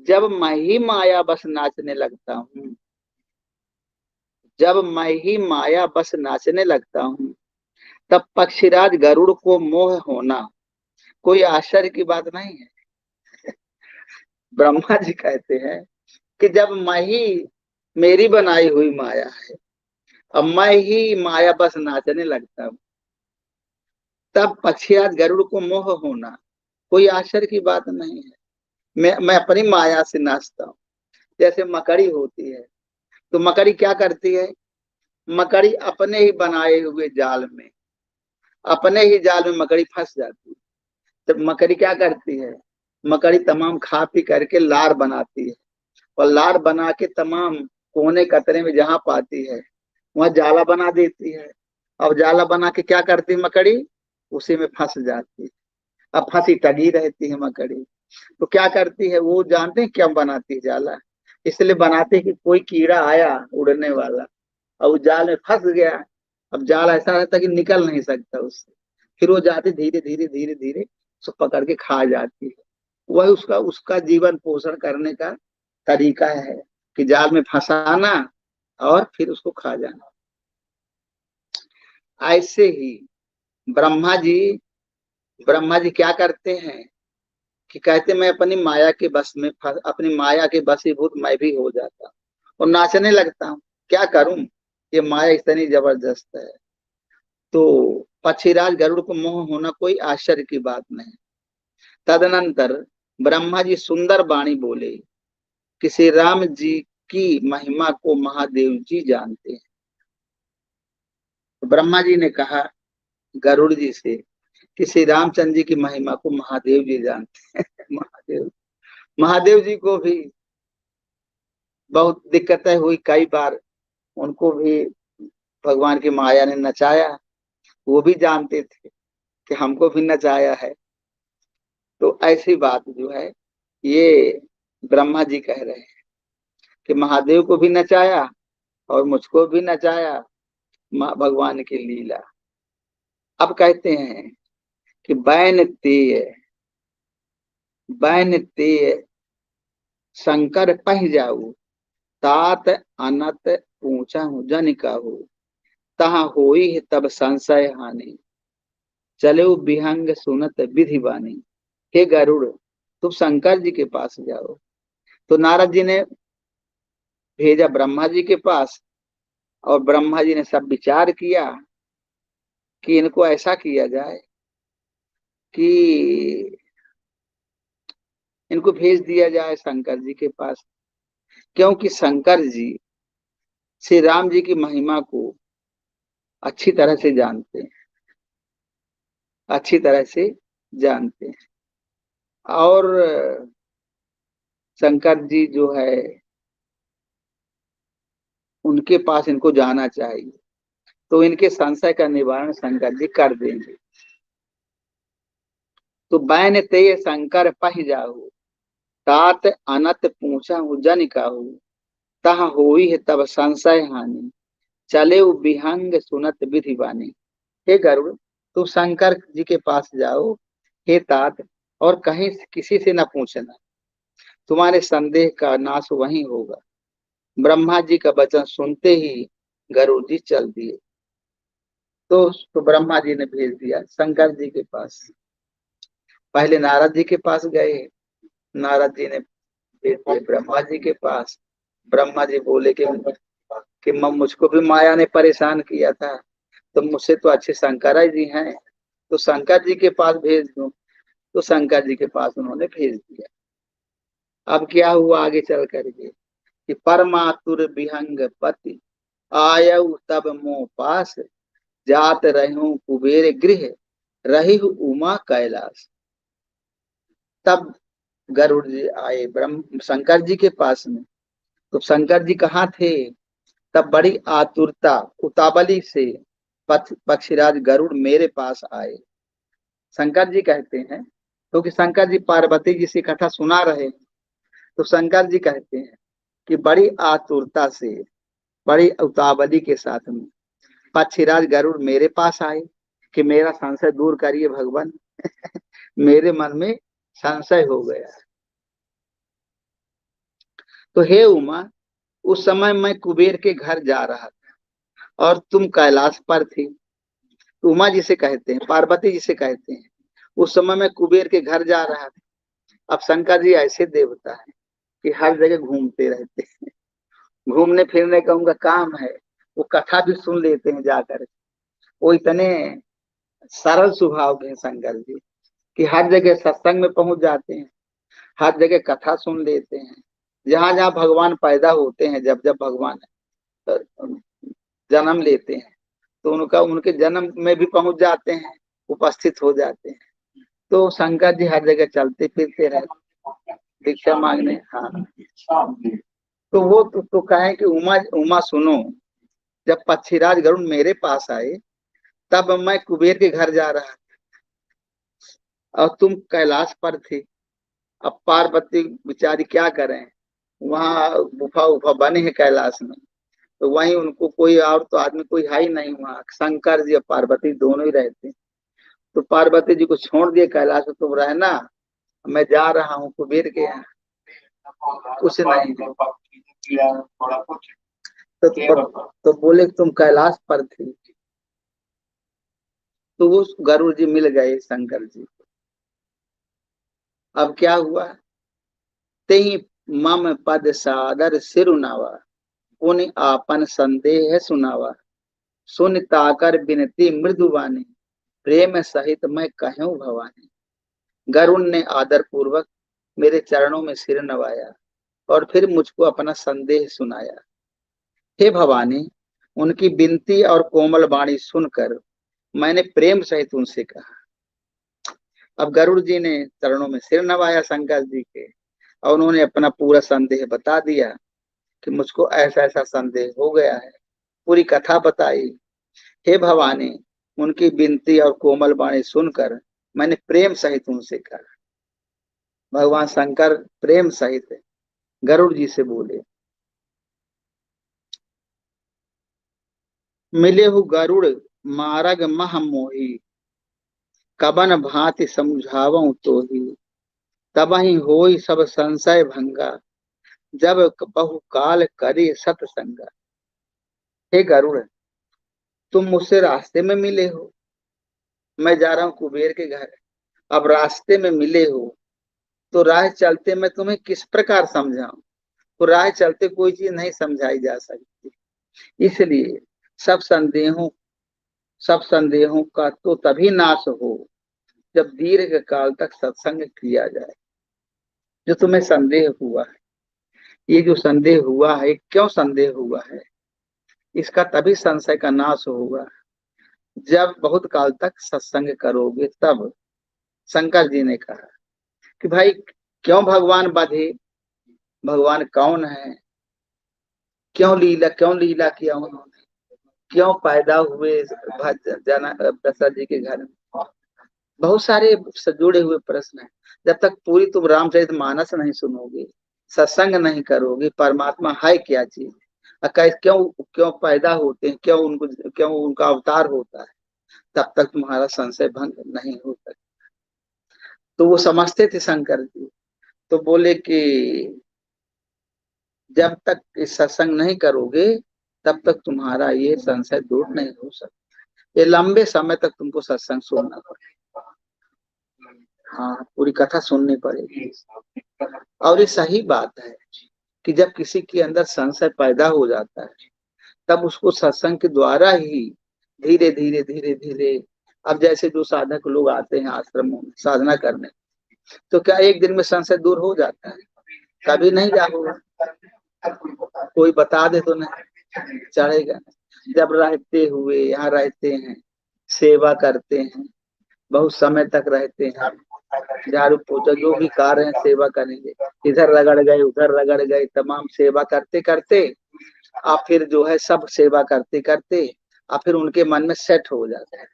जब मैं ही माया बस नाचने लगता हूँ, जब मैं ही माया बस नाचने लगता हूँ, तब पक्षीराज गरुड़ को मोह होना कोई आश्चर्य की बात नहीं है। ब्रह्मा जी कहते हैं कि जब मैं ही, मेरी बनाई हुई माया है, अब मैं ही माया बस नाचने लगता हूँ, तब पक्षीराज गरुड़ को मोह होना कोई आश्चर्य की बात नहीं है। मैं अपनी माया से नाचता हूँ। जैसे मकड़ी होती है, तो मकड़ी क्या करती है? मकड़ी अपने ही बनाए हुए जाल में, अपने ही जाल में मकड़ी फंस जाती है। तो मकड़ी क्या करती है? मकड़ी तमाम खा पी करके लार बनाती है, और लार बना के तमाम कोने कतरे में जहां पाती है वहां जाला बना देती है। अब जाला बना के क्या करती है मकड़ी? उसी में फंस जाती है। अब फंसी टगी रहती है मकड़ी। तो क्या करती है? वो जानते हैं क्या बनाती है जाला? इसलिए बनाते हैं कि कोई कीड़ा आया उड़ने वाला और वो जाल में फंस गया, अब जाल ऐसा रहता है कि निकल नहीं सकता उससे, फिर वो जाती धीरे धीरे धीरे धीरे उसको पकड़ के खा जाती है। वही उसका उसका जीवन पोषण करने का तरीका है, कि जाल में फंसाना और फिर उसको खा जाना। ऐसे ही ब्रह्मा जी ब्रह्मा जी क्या करते हैं कि कहते मैं अपनी माया के बस में अपनी माया के बसीभूत मैं भी हो जाता हूँ और नाचने लगता हूँ। क्या करूं, ये माया इतनी जबरदस्त है। तो पक्षीराज गरुड़ को मोह होना कोई आश्चर्य की बात नहीं। तदनंतर ब्रह्मा जी सुंदर वाणी बोले कि श्री राम जी की महिमा को महादेव जी जानते हैं। तो ब्रह्मा जी ने कहा गरुड़ जी से कि श्री रामचंद्र जी की महिमा को महादेव जी जानते हैं। महादेव महादेव जी को भी बहुत दिक्कतें हुई, कई बार उनको भी भगवान की माया ने नचाया। वो भी जानते थे कि हमको भी नचाया है। तो ऐसी बात जो है ये ब्रह्मा जी कह रहे हैं कि महादेव को भी नचाया और मुझको भी नचाया, भगवान की लीला। अब कहते हैं कि बैन तेय शंकर पह जाऊ, तात अनत ऊंचा हूं जन काहू, तहा होई है तब संशय हानि, चले विहंग सुनत विधि बानी। हे गरुड़, तुम शंकर जी के पास जाओ। तो नारद जी ने भेजा ब्रह्मा जी के पास, और ब्रह्मा जी ने सब विचार किया कि इनको ऐसा किया जाए कि इनको भेज दिया जाए शंकर जी के पास, क्योंकि शंकर जी श्री राम जी की महिमा को अच्छी तरह से जानते हैं, अच्छी तरह से जानते हैं। और शंकर जी जो है उनके पास इनको जाना चाहिए, तो इनके संशय का निवारण शंकर जी कर देंगे। तो बैन ते शंकर पह जाहु, तात अनत पूछा जन काहू, तह होई है तब संशय हानि, चले विहंग सुनत विधि बानी। हे गरुड़, तुम शंकर जी के पास जाओ हे तात, और कहीं किसी से न पूछना, तुम्हारे संदेह का नाश वहीं होगा। ब्रह्मा जी का वचन सुनते ही गरुड़ जी चल दिए। तो ब्रह्मा जी ने भेज दिया शंकर जी के पास। पहले नारद जी के पास गए, नारद जी ने भेज दिए ब्रह्मा जी के पास। ब्रह्मा जी बोले कि मुझको भी माया ने परेशान किया था, तो मुझसे तो अच्छे शंकर जी हैं, तो शंकर जी के पास भेज दूं। तो शंकर जी के पास उन्होंने भेज दिया। अब क्या हुआ आगे चल करके कि परमातुर विहंग पति आयु तब मोह पास, जात रहूं कुबेर गृह रही उमा कैलाश। तब गरुड़ जी आए ब्रह्म शंकर जी के पास में। तो शंकर जी कहाँ थे? तब बड़ी आतुरता उतावली से पक्षीराज गरुड़ मेरे पास आए। शंकर जी कहते हैं, क्योंकि शंकर जी पार्वती जी से कथा सुना रहे, तो शंकर जी कहते हैं कि बड़ी आतुरता से, बड़ी उतावली के साथ में पक्षीराज गरुड़ मेरे पास आए कि मेरा संशय दूर करिए भगवान। मेरे मन में संशय हो गया। तो हे उमा, उस समय मैं कुबेर के घर जा रहा था और तुम कैलाश पर थी। उमा जिसे कहते हैं, पार्वती जिसे कहते हैं, उस समय मैं कुबेर के घर जा रहा था। अब शंकर जी ऐसे देवता है कि हर जगह घूमते रहते हैं, घूमने फिरने का उनका काम है। वो कथा भी सुन लेते हैं जाकर। वो इतने सरल स्वभाव के हैं शंकर जी कि हर जगह सत्संग में पहुंच जाते हैं, हर जगह कथा सुन लेते हैं। जहां जहां भगवान पैदा होते हैं, जब जब भगवान जन्म लेते हैं, तो उनका उनके जन्म में भी पहुंच जाते हैं, उपस्थित हो जाते हैं। तो शंकर जी हर जगह चलते फिरते रहते भिक्षा मांगने। हाँ, तो वो तो कहें कि उमा उमा सुनो, जब पक्षीराज गरुड़ मेरे पास आए तब मैं कुबेर के घर जा रहा था और तुम कैलाश पर थे। अब पार्वती बेचारी क्या करें, वहां गुफा उफा बने हैं कैलाश में, तो वहीं उनको कोई और तो आदमी कोई है ही नहीं, वहां शंकर जी और पार्वती दोनों ही रहते। तो पार्वती जी को छोड़ दिए कैलाश में, तुम रहना, मैं जा रहा हूँ कुबेर के यहाँ। कुछ नहीं। तो बोले तुम कैलाश पर थी। तो वो गरुड़ जी मिल गए शंकर जी को। अब क्या हुआ, तेहि मम पद सादर सिरुनावा, पुनि आपन संदेह सुनावा, सुन ताकर बिनती मृदुवानी, प्रेम सहित मैं कहूं भवानी। गरुड़ ने आदर पूर्वक मेरे चरणों में सिर नवाया और फिर मुझको अपना संदेह सुनाया। हे भवानी, उनकी विनती और कोमल वाणी सुनकर मैंने प्रेम सहित उनसे कहा। अब गरुड़ जी ने चरणों में सिर नवाया शंकर जी के, और उन्होंने अपना पूरा संदेह बता दिया कि मुझको ऐसा ऐसा संदेह हो गया है। पूरी कथा बताई। हे भवानी, उनकी विनती और कोमल वाणी सुनकर मैंने प्रेम सहित उनसे कहा। भगवान शंकर प्रेम सहित गरुड़ जी से बोले, मिले हु गरुड़ मारग मह मोही, कबन भांति समझावं तो ही, तबहि होई सब संशय भंगा, जब बहु काल करे सतसंगा। हे गरुड़, तुम मुझसे रास्ते में मिले हो, मैं जा रहा हूं कुबेर के घर। अब रास्ते में मिले हो तो राह चलते मैं तुम्हें किस प्रकार समझाऊं। तो राह चलते कोई चीज नहीं समझाई जा सकती। इसलिए सब संदेहों सब संदेहों का तो तभी नाश हो जब दीर्घ काल तक सत्संग किया जाए। जो तुम्हें संदेह हुआ है, ये जो संदेह हुआ है, क्यों संदेह हुआ है, इसका तभी संशय का नाश होगा जब बहुत काल तक सत्संग करोगे तब। शंकर जी ने कहा कि भाई, क्यों भगवान बधे, भगवान कौन है, क्यों लीला किया उन्होंने, क्यों पैदा हुए दशरथ जी के घर में। बहुत सारे जुड़े हुए प्रश्न हैं। जब तक पूरी तुम रामचरित मानस नहीं सुनोगे, सत्संग नहीं करोगे, परमात्मा है क्या चीज, क्यों क्यों पैदा होते हैं, क्यों उनका अवतार होता है, तब तक तुम्हारा संशय भंग नहीं हो सकता। तो वो समझते थे शंकर जी। तो बोले कि जब तक इस सत्संग नहीं करोगे तब तक तुम्हारा ये संशय दूर नहीं हो सकता। ये लंबे समय तक तुमको सत्संग सुनना पड़ेगा। हाँ, पूरी कथा सुननी पड़ेगी। और ये सही बात है कि जब किसी के अंदर संशय पैदा हो जाता है तब उसको सत्संग के द्वारा ही धीरे धीरे धीरे धीरे, अब जैसे जो साधक लोग आते हैं आश्रमों में साधना करने, तो क्या एक दिन में संशय दूर हो जाता है? कभी नहीं जा होगा। कोई बता दे तो नहीं चढ़ेगा। जब रहते हुए यहाँ रहते हैं, सेवा करते हैं, बहुत समय तक रहते हैं, झाड़ू पोछा जो भी कार्य है सेवा करेंगे, इधर रगड़ गए उधर रगड़ गए, तमाम सेवा करते करते आप फिर जो है सब सेवा करते करते आप फिर उनके मन में सेट हो जाता है,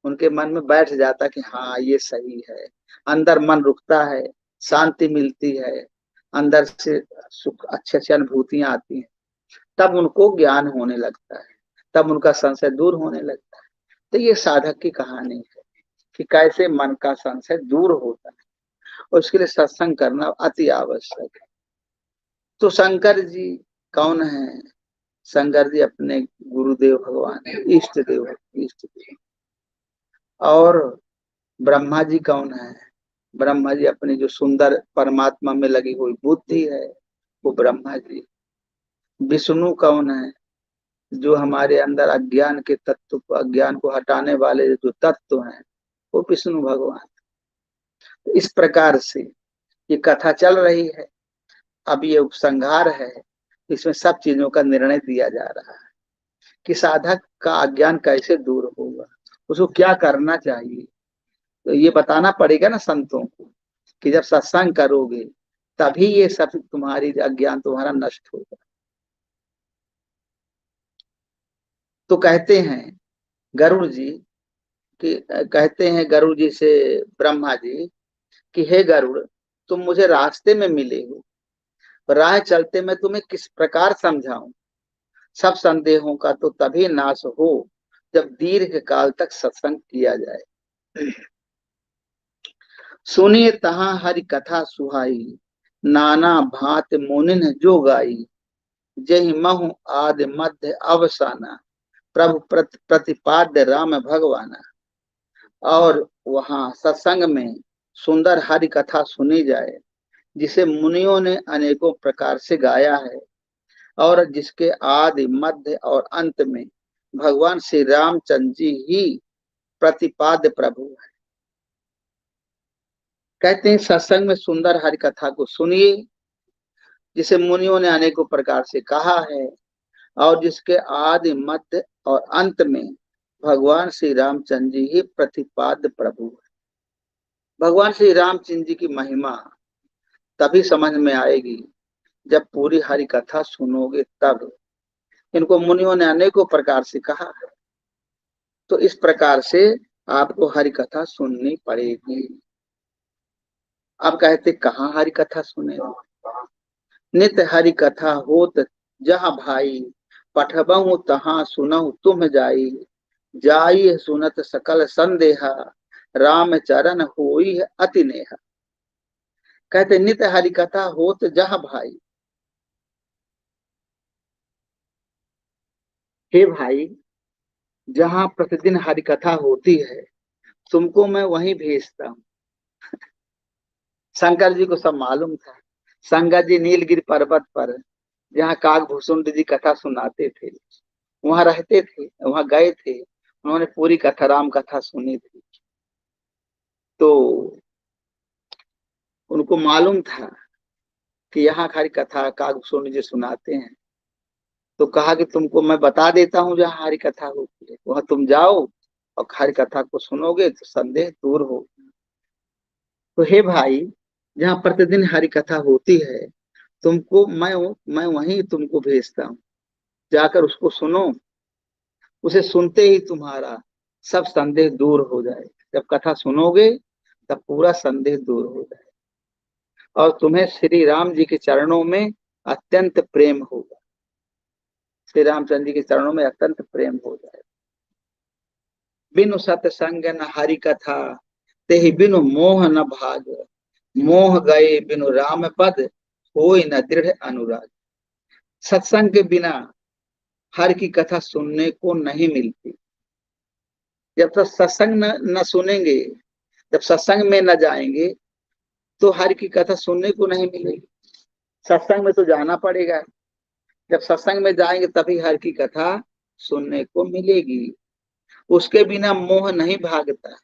उनके मन में बैठ जाता है कि हाँ ये सही है। अंदर मन रुकता है, शांति मिलती है, अंदर से सुख अच्छी अच्छी अनुभूतियां आती हैं। तब उनको ज्ञान होने लगता है, तब उनका संशय दूर होने लगता है। तो ये साधक की कहानी है कि कैसे मन का संशय दूर होता है, और उसके लिए सत्संग करना अति आवश्यक है। तो शंकर जी कौन है? शंकर जी अपने गुरुदेव भगवान है, इष्ट देव है, इष्ट देव। और ब्रह्मा जी कौन है? ब्रह्मा जी अपनी जो सुंदर परमात्मा में लगी हुई बुद्धि है, वो ब्रह्मा जी। विष्णु कौन है? जो हमारे अंदर अज्ञान के तत्व को, अज्ञान को हटाने वाले जो तत्व हैं, वो विष्णु भगवान। तो इस प्रकार से ये कथा चल रही है। अब ये उपसंहार है, इसमें सब चीजों का निर्णय दिया जा रहा है कि साधक का अज्ञान कैसे दूर होगा, उसको क्या करना चाहिए। तो ये बताना पड़ेगा ना संतों को कि जब सत्संग करोगे तभी ये सब तुम्हारी अज्ञान तुम्हारा नष्ट होगा। तो कहते हैं गरुड़ जी कि कहते हैं गरुड़ जी से ब्रह्मा जी कि हे गरुड़, तुम मुझे रास्ते में मिले हो, राह चलते मैं तुम्हें किस प्रकार समझाऊं। सब संदेहों का तो तभी नाश हो जब दीर्घ काल तक सत्संग किया जाए। सुनिए तहां हरि कथा सुहाई, नाना भांत मुनिन जो गाई, जहि महु आदि मध्य अवसाना, प्रभु प्रतिपाद्य राम भगवाना। और वहां सत्संग में सुंदर हरि कथा सुनी जाए, जिसे मुनियों ने अनेकों प्रकार से गाया है, और जिसके आदि मध्य और अंत में भगवान श्री रामचंद्र जी ही प्रतिपाद्य प्रभु है। कहते हैं सत्संग में सुंदर हरि कथा को सुनिए, जिसे मुनियों ने अनेकों प्रकार से कहा है और जिसके आदि मध्य और अंत में भगवान श्री रामचंद्र जी ही प्रतिपाद्य प्रभु है। भगवान श्री रामचंद्र जी की महिमा तभी समझ में आएगी जब पूरी हरि कथा सुनोगे तब। इनको मुनियों ने अनेकों प्रकार से कहा है, तो इस प्रकार से आपको हरि कथा सुननी पड़ेगी। अब कहते कहाँ हरि कथा सुने? नित हरि कथा होत जहाँ भाई, पठबहु तहाँ सुनहु तुम जाई। जाई सुनत सकल संदेहा, राम चरण होई है अति नेहा। कहते नित हरि कथा होत जहाँ भाई, हे भाई जहाँ प्रतिदिन हरि कथा होती है तुमको मैं वहीं भेजता हूँ। शंकर जी को सब मालूम था। शंकर जी नीलगिरी पर्वत पर जहाँ काकभूषुंड जी कथा सुनाते थे वहां रहते थे, वहां गए थे, उन्होंने पूरी कथा राम कथा सुनी थी। तो उनको मालूम था कि यहाँ हरी कथा काकभूषुंड जी सुनाते हैं। तो कहा कि तुमको मैं बता देता हूँ जहाँ हरी कथा होती है, वहां तुम जाओ और हरी कथा को सुनोगे तो संदेह दूर हो। तो हे भाई जहाँ प्रतिदिन हरी कथा होती है तुमको मैं वहीं तुमको भेजता हूँ, जाकर उसको सुनो। उसे सुनते ही तुम्हारा सब संदेह दूर हो जाए। जब कथा सुनोगे तब पूरा संदेह दूर हो जाए और तुम्हें श्री राम जी के चरणों में अत्यंत प्रेम होगा। श्री रामचंद्र जी के चरणों में अत्यंत प्रेम हो जाए। बिनु सतसंग न हरि कथा, ते बिनु मोह न भाग। मोह गए बिनु राम पद, होय न दृढ़ अनुराग। सत्संग के बिना हर की कथा सुनने को नहीं मिलती। जब तक सत्संग न सुनेंगे, जब सत्संग में न जाएंगे तो हर की कथा सुनने को नहीं मिलेगी। सत्संग में तो जाना पड़ेगा। जब सत्संग में जाएंगे तभी हर की कथा सुनने को मिलेगी। उसके बिना मोह नहीं भागता।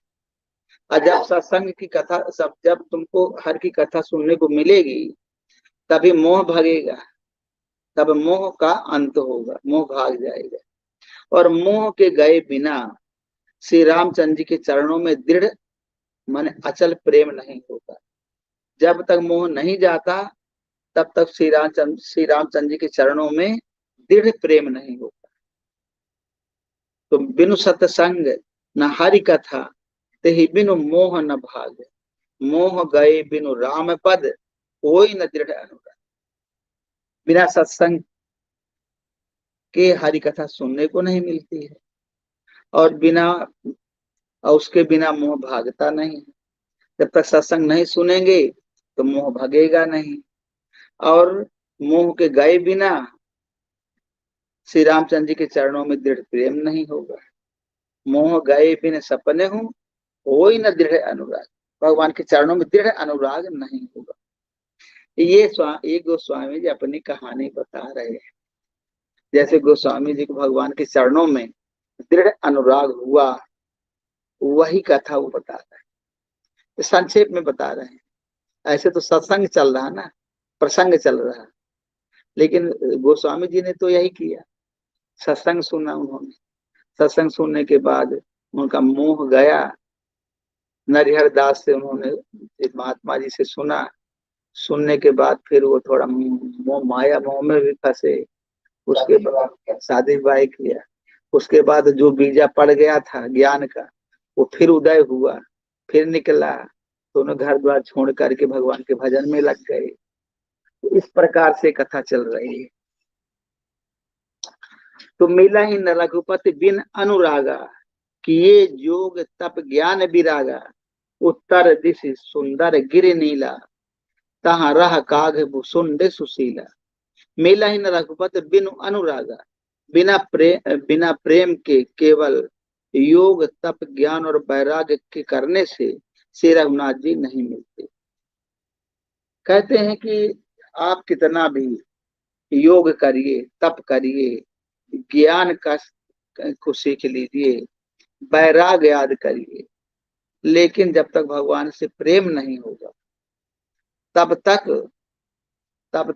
और जब सत्संग की कथा सब जब तुमको हर की कथा सुनने को मिलेगी तभी मोह भागेगा, तब मोह का अंत होगा, मोह भाग जाएगा। और मोह के गए बिना श्री रामचंद्र जी के चरणों में दृढ़ माने अचल प्रेम नहीं होगा। जब तक मोह नहीं जाता तब तक श्री रामचंद्र जी के चरणों में दृढ़ प्रेम नहीं होगा। तो बिनु सत्संग न हरि कथा, ते बिनु मोह न भाग। मोह गए बिनु राम पद, कोई न दृढ़ अनुराग। बिना सत्संग के हरि कथा सुनने को नहीं मिलती है और उसके बिना मोह भागता नहीं। जब तक सत्संग नहीं सुनेंगे तो मोह भगेगा नहीं। और मोह के गए बिना श्री रामचंद्र जी के चरणों में दृढ़ प्रेम नहीं होगा। मोह गए बिन सपने हूं, कोई न दृढ़ अनुराग। भगवान के चरणों में दृढ़ अनुराग नहीं होगा। ये गोस्वामी जी अपनी कहानी बता रहे हैं। जैसे गोस्वामी जी को भगवान के चरणों में दृढ़ अनुराग हुआ, वही कथा वो बता रहे हैं, संक्षेप में बता रहे हैं। ऐसे तो सत्संग चल रहा ना, प्रसंग चल रहा, लेकिन गोस्वामी जी ने तो यही किया। सत्संग सुना उन्होंने, सत्संग सुनने के बाद उनका मोह गया। नरिहर दास से उन्होंने महात्मा जी से सुना। सुनने के बाद फिर वो थोड़ा मोह माया मोह में भी फंसे। उसके बाद शादी विवाह किया। उसके बाद जो बीजा पड़ गया था ज्ञान का वो फिर उदय हुआ, फिर निकला। दोनों घर द्वार छोड़ करके भगवान के भजन में लग गए। तो इस प्रकार से कथा चल रही है। तो मिला ही न रघुपति बिन अनुरागा, किए जोग तप ज्ञान विरागा। उत्तर दिश सुंदर गिर नीला, तहाँ रह काघ भुसुंड सुशीला। मिला ही न रघुपति बिन अनुरागा, बिना प्रेम के केवल योग तप ज्ञान और वैराग्य के करने से श्री रघुनाथ जी नहीं मिलते। कहते हैं कि आप कितना भी योग करिए, तप करिए, ज्ञान का को सीख लीजिए, वैराग्य याद करिए, लेकिन जब तक भगवान से प्रेम नहीं होगा तब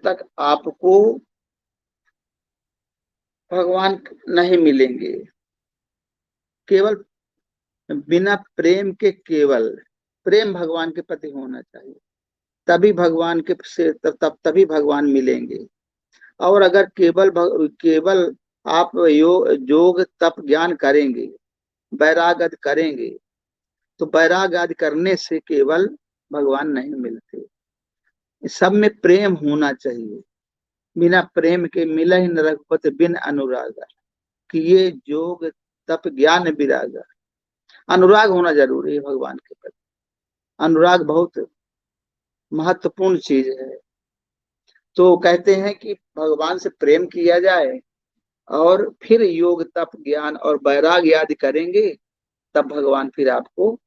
तक आपको भगवान नहीं मिलेंगे। केवल बिना प्रेम के, केवल प्रेम भगवान के प्रति होना चाहिए, तभी भगवान के से तभी भगवान मिलेंगे। और अगर केवल आप योग तप ज्ञान करेंगे, वैराग आदि करेंगे, तो वैराग आदि करने से केवल भगवान नहीं मिलते। सब में प्रेम होना चाहिए। बिना प्रेम के मिला ही न रघुपति बिन अनुराग, कि ये योग तप ज्ञान विराग, अनुराग होना जरूरी है भगवान के प्रति। अनुराग बहुत महत्वपूर्ण चीज है। तो कहते हैं कि भगवान से प्रेम किया जाए और फिर योग तप ज्ञान और वैराग आदि करेंगे, तब भगवान फिर आपको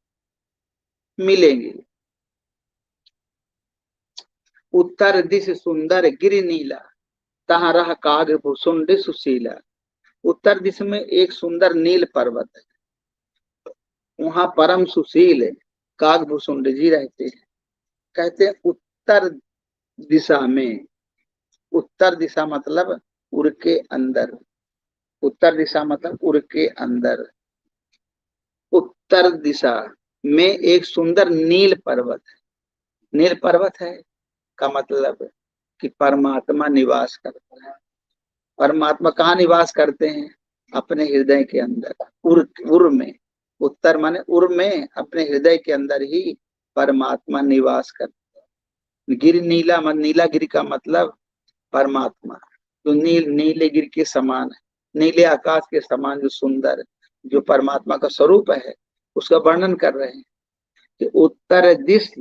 मिलेंगे। उत्तर दिश सुंदर गिरि नीला, तहाँ रह काग भुसुंड सुशीला। उत्तर दिश में एक सुंदर नील पर्वत है, वहां परम सुशील काग भुसुंड जी रहते हैं। कहते हैं उत्तर दिशा में, उत्तर दिशा मतलब उर के अंदर, उत्तर दिशा मतलब उर के अंदर। उत्तर दिशा में एक सुंदर नील पर्वत है। नील पर्वत है का मतलब कि परमात्मा निवास करता है। परमात्मा कहाँ निवास करते हैं? अपने हृदय के अंदर, उर में। उत्तर माने उर में, अपने हृदय के अंदर ही परमात्मा निवास करता है। गिर नीला, नीला गिर का मतलब परमात्मा, जो नीले गिर के समान है, नीले आकाश के समान जो सुंदर, जो परमात्मा का स्वरूप है, उसका वर्णन कर रहे हैं कि उत्तर दिश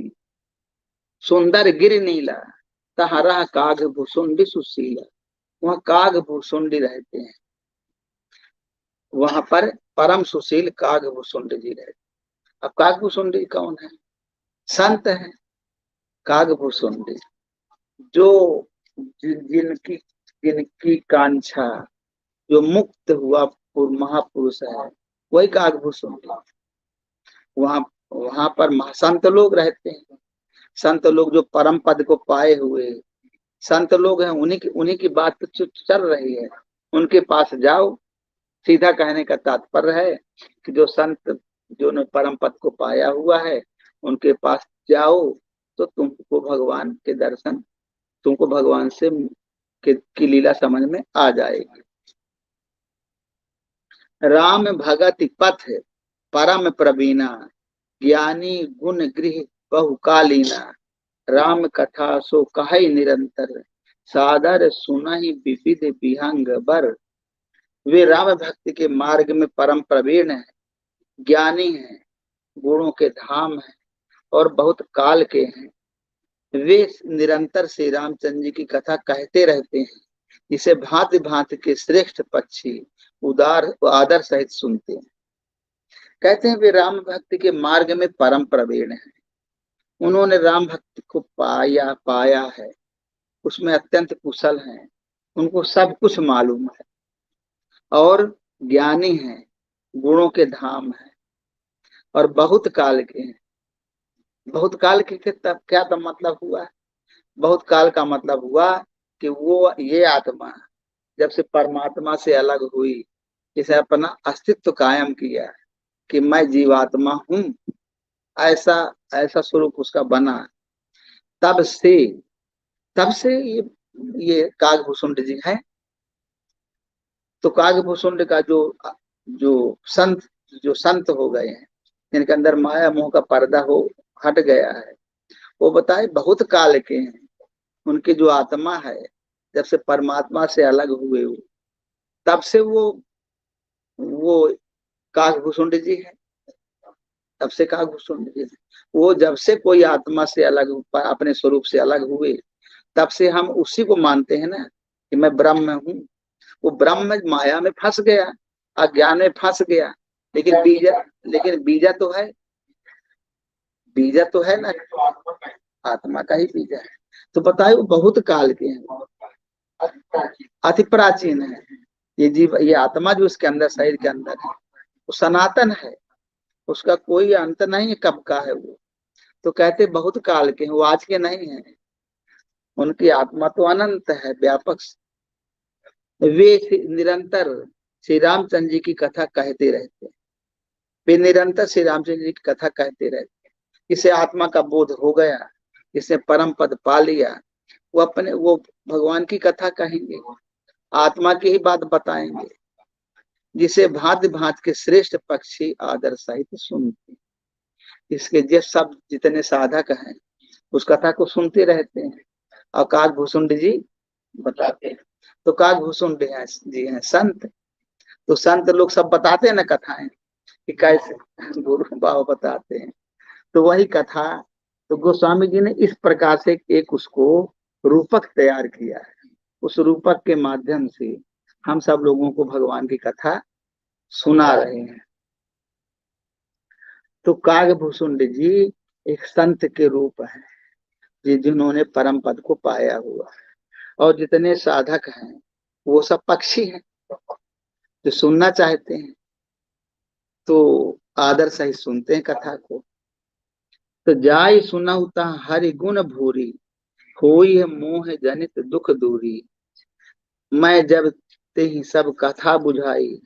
सुंदर गिर नीला, तहरा काग भूसुंडी सुशीला। वहां काग भूसुंडी रहते हैं, वहां पर परम सुशील काग भूसुंड जी रहते। अब काग भूसुंडी कौन है? संत है काग भूसुंडी, जो जिनकी जिनकी कांक्षा, जो मुक्त हुआ महापुरुष है, वही कागभूषुंडी। वहां वहां पर संत लोग रहते हैं। संत लोग जो परम पद को पाए हुए संत लोग हैं, उन्हीं की बात चल रही है। उनके पास जाओ, सीधा कहने का तात्पर्य है कि जो संत जो ने परम पद को पाया हुआ है, उनके पास जाओ तो तुमको भगवान के दर्शन, तुमको भगवान से की लीला समझ में आ जाएगी। राम भगत पथ परम प्रवीणा, ज्ञानी गुण गृह बहुकालीना। राम कथा सो कहे निरंतर, सादर सुनहि विविध विहंग बर। वे राम भक्ति के मार्ग में परम प्रवीण है, ज्ञानी है, गुणों के धाम है और बहुत काल के हैं। वे निरंतर श्री रामचंद्र जी की कथा कहते रहते हैं, जिसे भांति भांति के श्रेष्ठ पक्षी उदार आदर सहित सुनते हैं। कहते हैं वे राम भक्ति के मार्ग में परम प्रवीण है। उन्होंने राम भक्ति को पाया है, उसमें अत्यंत कुशल हैं, उनको सब कुछ मालूम है और ज्ञानी हैं, गुणों के धाम है और बहुत काल के हैं। बहुत काल के तब क्या तो मतलब हुआ? बहुत काल का मतलब हुआ कि वो ये आत्मा जब से परमात्मा से अलग हुई, इसे अपना अस्तित्व कायम किया कि मैं जीवात्मा हूं, ऐसा ऐसा स्वरूप उसका बना। तब से ये कागभूषुंड जी है। तो कागभूषुंड का जो संत जो संत हो गए हैं, जिनके अंदर माया मोह का पर्दा हो हट गया है, वो बताए बहुत काल के हैं। उनकी जो आत्मा है, जब से परमात्मा से अलग हुए हो, तब से वो कागभूषुंड जी है। तब से कागभूषुंड जी, वो जब से कोई आत्मा से अलग, अपने स्वरूप से अलग हुए, तब से हम उसी को मानते हैं ना कि मैं ब्रह्म हूँ। वो ब्रह्म माया में फंस गया, अज्ञान में फंस गया, लेकिन बीजा तो है ना, आत्मा का ही बीजा है। तो बताए वो बहुत काल के हैं, अति प्राचीन है। ये आत्मा जो इसके अंदर, शरीर के अंदर है, वो सनातन है। उसका कोई अंत नहीं है, कब का है वो। तो कहते बहुत काल के हैं, वो आज के नहीं है। उनकी आत्मा तो अनंत है, व्यापक। वे निरंतर श्री रामचंद्र जी की कथा कहते रहते हैं। वे निरंतर श्री रामचंद्र जी की कथा कहते रहते हैं। इसे आत्मा का बोध हो गया, इसे परम पद पा लिया, वो भगवान की कथा कहेंगे, आत्मा की ही बात बताएंगे, जिसे भांति भांति के श्रेष्ठ पक्षी आदर सहित सुनते। इसके जो सब जितने साधक हैं उस कथा को सुनते रहते हैं। और काकभूषुंड जी बताते हैं। तो काकभूषुंड जी हैं संत। तो संत लोग सब बताते हैं ना कथाएं कि कैसे गुरु बाबा बताते हैं। तो वही कथा तो गोस्वामी जी ने इस प्रकार से एक उसको रूपक तैयार किया है। उस रूपक के माध्यम से हम सब लोगों को भगवान की कथा सुना रहे हैं। तो काकभूषुंड जी एक संत के रूप है, जिन्होंने परम पद को पाया हुआ है। और जितने साधक हैं वो सब पक्षी हैं जो सुनना चाहते हैं, तो आदर सहित सुनते हैं कथा को। तो जाय सुनहुता हरि गुण भूरी, होई है मोह जनित दुख दूरी। मैं जब ते ही सब कथा बुझाई,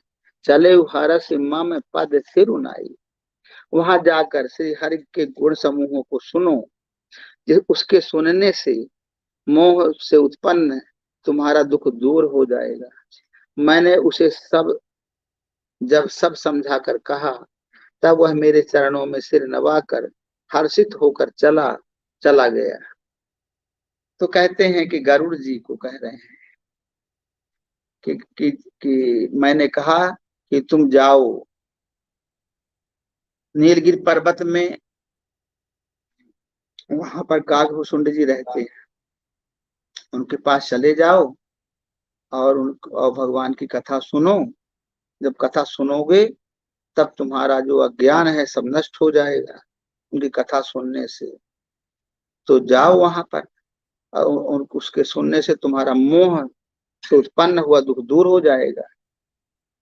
चले हरस मम पद सिर उनाई। वहां जाकर श्री हरि के गुण समूहों को सुनो, उसके सुनने से मोह से उत्पन्न तुम्हारा दुख दूर हो जाएगा। मैंने उसे जब सब समझाकर कहा, तब वह मेरे चरणों में सिर नवाकर हर्षित होकर चला गया। तो कहते हैं कि गरुड़ जी को कह रहे हैं कि मैंने कहा कि तुम जाओ नीलगिरी पर्वत में, वहां पर काकभूषुंड जी रहते हैं, उनके पास चले जाओ और भगवान की कथा सुनो। जब कथा सुनोगे तब तुम्हारा जो अज्ञान है सब नष्ट हो जाएगा उनकी कथा सुनने से। तो जाओ वहां पर, और उसके सुनने से तुम्हारा मोह से उत्पन्न हुआ दुख दूर हो जाएगा।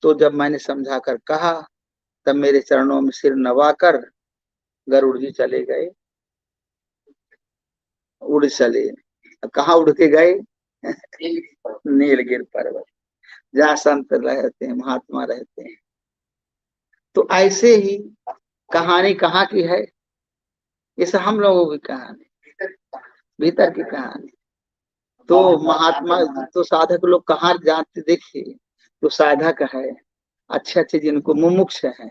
तो जब मैंने समझा कर कहा, तब मेरे चरणों में सिर नवाकर गरुड़ जी चले गए, उड़ चले। कहाँ उड़ के गए? नीलगिर पर्वत, जहाँ संत रहते हैं, महात्मा रहते हैं। तो ऐसे ही कहानी कहाँ की है? ये सब हम लोगों की कहानी, भीतर की कहानी। तो महात्मा, तो साधक लोग कहाँ जाते देखिए, तो साधक है अच्छे अच्छे, जिनको मुमुक्ष हैं,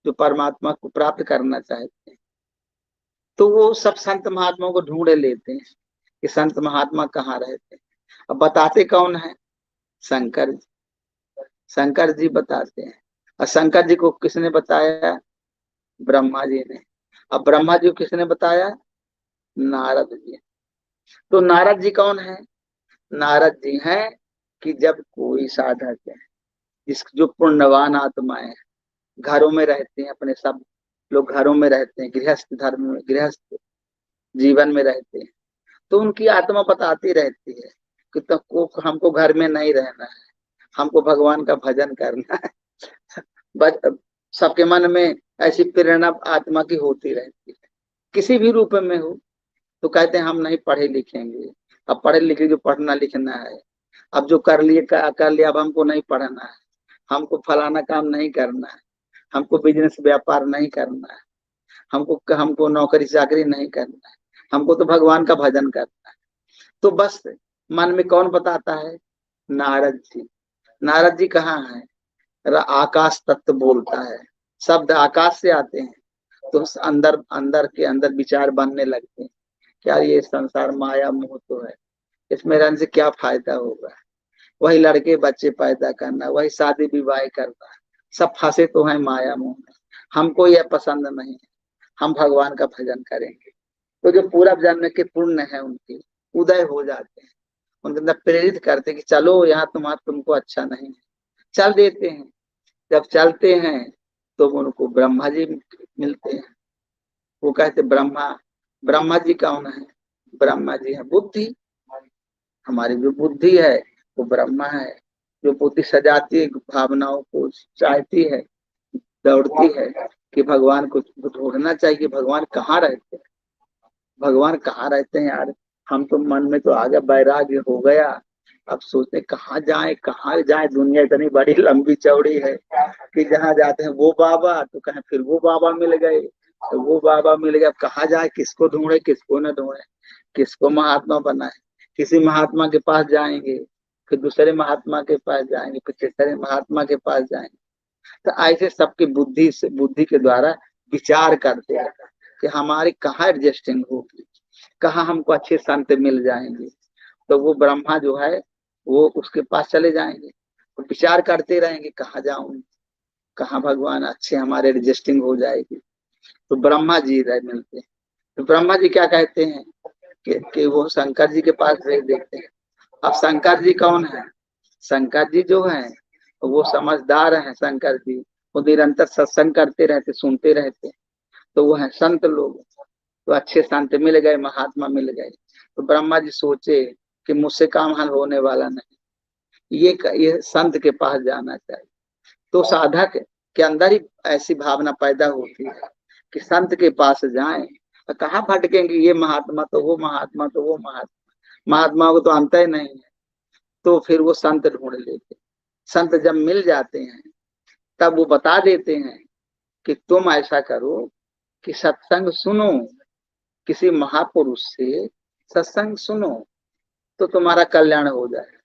जो परमात्मा को प्राप्त करना चाहते हैं, तो वो सब संत महात्माओं को ढूंढ लेते हैं कि संत महात्मा कहाँ रहते हैं। अब बताते कौन है? शंकर जी। शंकर जी बताते हैं। और शंकर जी को किसने बताया? ब्रह्मा जी ने। अब ब्रह्मा जी को किसने बताया? नारद जी। तो नारद जी कौन है? नारद जी हैं कि जब कोई साधक है, जिस जो पुण्यवान आत्माएं घरों में रहते हैं, अपने सब लोग घरों में रहते हैं, गृहस्थ धर्म में, गृहस्थ जीवन में रहते हैं, तो उनकी आत्मा बताती रहती है कि तो हमको घर में नहीं रहना है, हमको भगवान का भजन करना है। सबके मन में ऐसी प्रेरणा आत्मा की होती रहती है, किसी भी रूप में हो। तो कहते हैं हम नहीं पढ़े लिखेंगे, अब पढ़े लिखे जो पढ़ना लिखना है, अब जो कर लिया, अब हमको नहीं पढ़ना है, हमको फलाना काम नहीं करना है, हमको बिजनेस व्यापार नहीं करना है, हमको हमको नौकरी चाकरी नहीं करना है, हमको तो भगवान का भजन करना है। तो बस मन में कौन बताता है? नारद जी। नारद जी कहाँ है? आकाश तत्व बोलता है, शब्द आकाश से आते हैं, तो अंदर अंदर के अंदर विचार बनने लगते हैं, क्या ये संसार माया मोह तो है, इसमें रहने से क्या फायदा होगा, वही लड़के बच्चे पैदा करना, वही शादी विवाह करना, सब फंसे तो है माया मोह में, हमको यह पसंद नहीं है, हम भगवान का भजन करेंगे। तो जो पूरा जन्म के पुण्य है उनके उदय हो जाते हैं, उनके अंदर प्रेरित करते हैं कि चलो यहाँ तुमको अच्छा नहीं है, चल देते हैं। जब चलते हैं तो उनको ब्रह्मा जी मिलते हैं। वो कहते ब्रह्मा, ब्रह्मा जी कौन है? ब्रह्मा जी है बुद्धि, हमारी जो बुद्धि है वो ब्रह्मा है, जो बुद्धि सजाती है, भावनाओं को चाहती है, दौड़ती है, कि भगवान को ढूंढना चाहिए कि भगवान कहाँ रहते हैं, भगवान कहाँ रहते हैं यार। हम तो मन में तो आ गया, वैराग्य हो गया। अब सोचते कहाँ जाए कहाँ जाए, दुनिया इतनी बड़ी लंबी चौड़ी है कि जहाँ जाते हैं वो बाबा, तो कहें फिर वो बाबा मिल गए, तो वो बाबा मिल गए। अब कहाँ जाए, किसको ढूंढे किसको न ढूंढे, किसको महात्मा बनाए। किसी महात्मा के पास जाएंगे, फिर दूसरे महात्मा के पास जाएंगे, फिर तीसरे महात्मा के पास जाएंगे। तो ऐसे सबकी बुद्धि से, बुद्धि के द्वारा विचार करते हैं कि हमारी कहाँ एडजस्टिंग होगी, कहाँ हमको अच्छे संत मिल जाएंगे। तो वो ब्रह्मा जो है वो उसके पास चले जाएंगे, तो विचार करते रहेंगे कहाँ जाऊं, कहाँ भगवान अच्छे हमारे एडजस्टिंग हो जाएगी। तो ब्रह्मा जी रह मिलते हैं। तो ब्रह्मा जी क्या कहते हैं कि वो शंकर जी के पास भेज देते हैं। अब शंकर जी कौन है, शंकर जी जो है वो समझदार हैं। शंकर जी वो निरंतर सत्संग करते रहते, सुनते रहते, तो वो है संत लोग। तो अच्छे संत मिल गए, महात्मा मिल गए। तो ब्रह्मा जी सोचे कि मुझसे काम हल होने वाला नहीं, ये संत के पास जाना चाहिए। तो साधक के अंदर ही ऐसी भावना पैदा होती है कि संत के पास जाएं। तो कहाँ भटकेंगे, ये महात्मा तो वो महात्मा तो वो महात्मा, महात्मा को तो अंत ही नहीं है। तो फिर वो संत ढूंढ लेते। संत जब मिल जाते हैं तब वो बता देते हैं कि तुम ऐसा करो कि सत्संग सुनो, किसी महापुरुष से सत्संग सुनो तो तुम्हारा कल्याण हो जाए।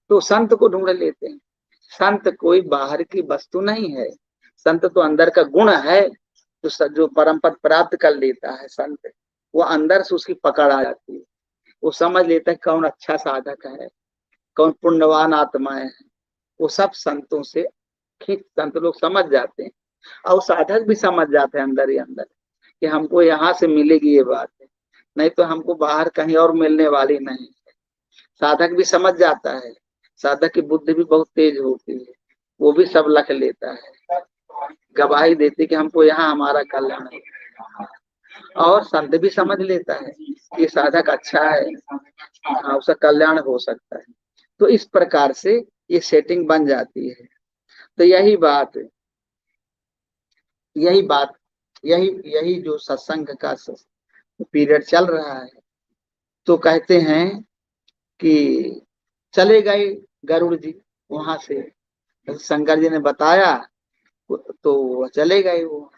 तो संत को ढूंढ लेते हैं। संत कोई बाहर की वस्तु नहीं है, संत तो अंदर का गुण है। जो परम पद प्राप्त कर लेता है संत, वो अंदर से उसकी पकड़ आ जाती है। वो समझ लेता है कौन अच्छा साधक है, कौन पुण्यवान आत्माएं हैं। वो सब संतों से खींच, संत लोग समझ जाते हैं। और साधक भी समझ जाते हैं अंदर ही अंदर कि हमको यहाँ से मिलेगी ये बात है, नहीं तो हमको बाहर कहीं और मिलने वाली नहीं। साधक भी समझ जाता है, साधक की बुद्धि भी बहुत तेज होती है, वो भी सब लख लेता है, गवाही देती कि हमको यहाँ हमारा कल्याण है। और संत भी समझ लेता है कि साधक अच्छा है, हाँ उसका कल्याण हो सकता है। तो इस प्रकार से ये सेटिंग बन जाती है। तो यही बात यही यही जो सत्संग का पीरियड चल रहा है। तो कहते हैं कि चले गए गरुड़ जी वहां से, शंकर जी ने बताया तो चले गए वो।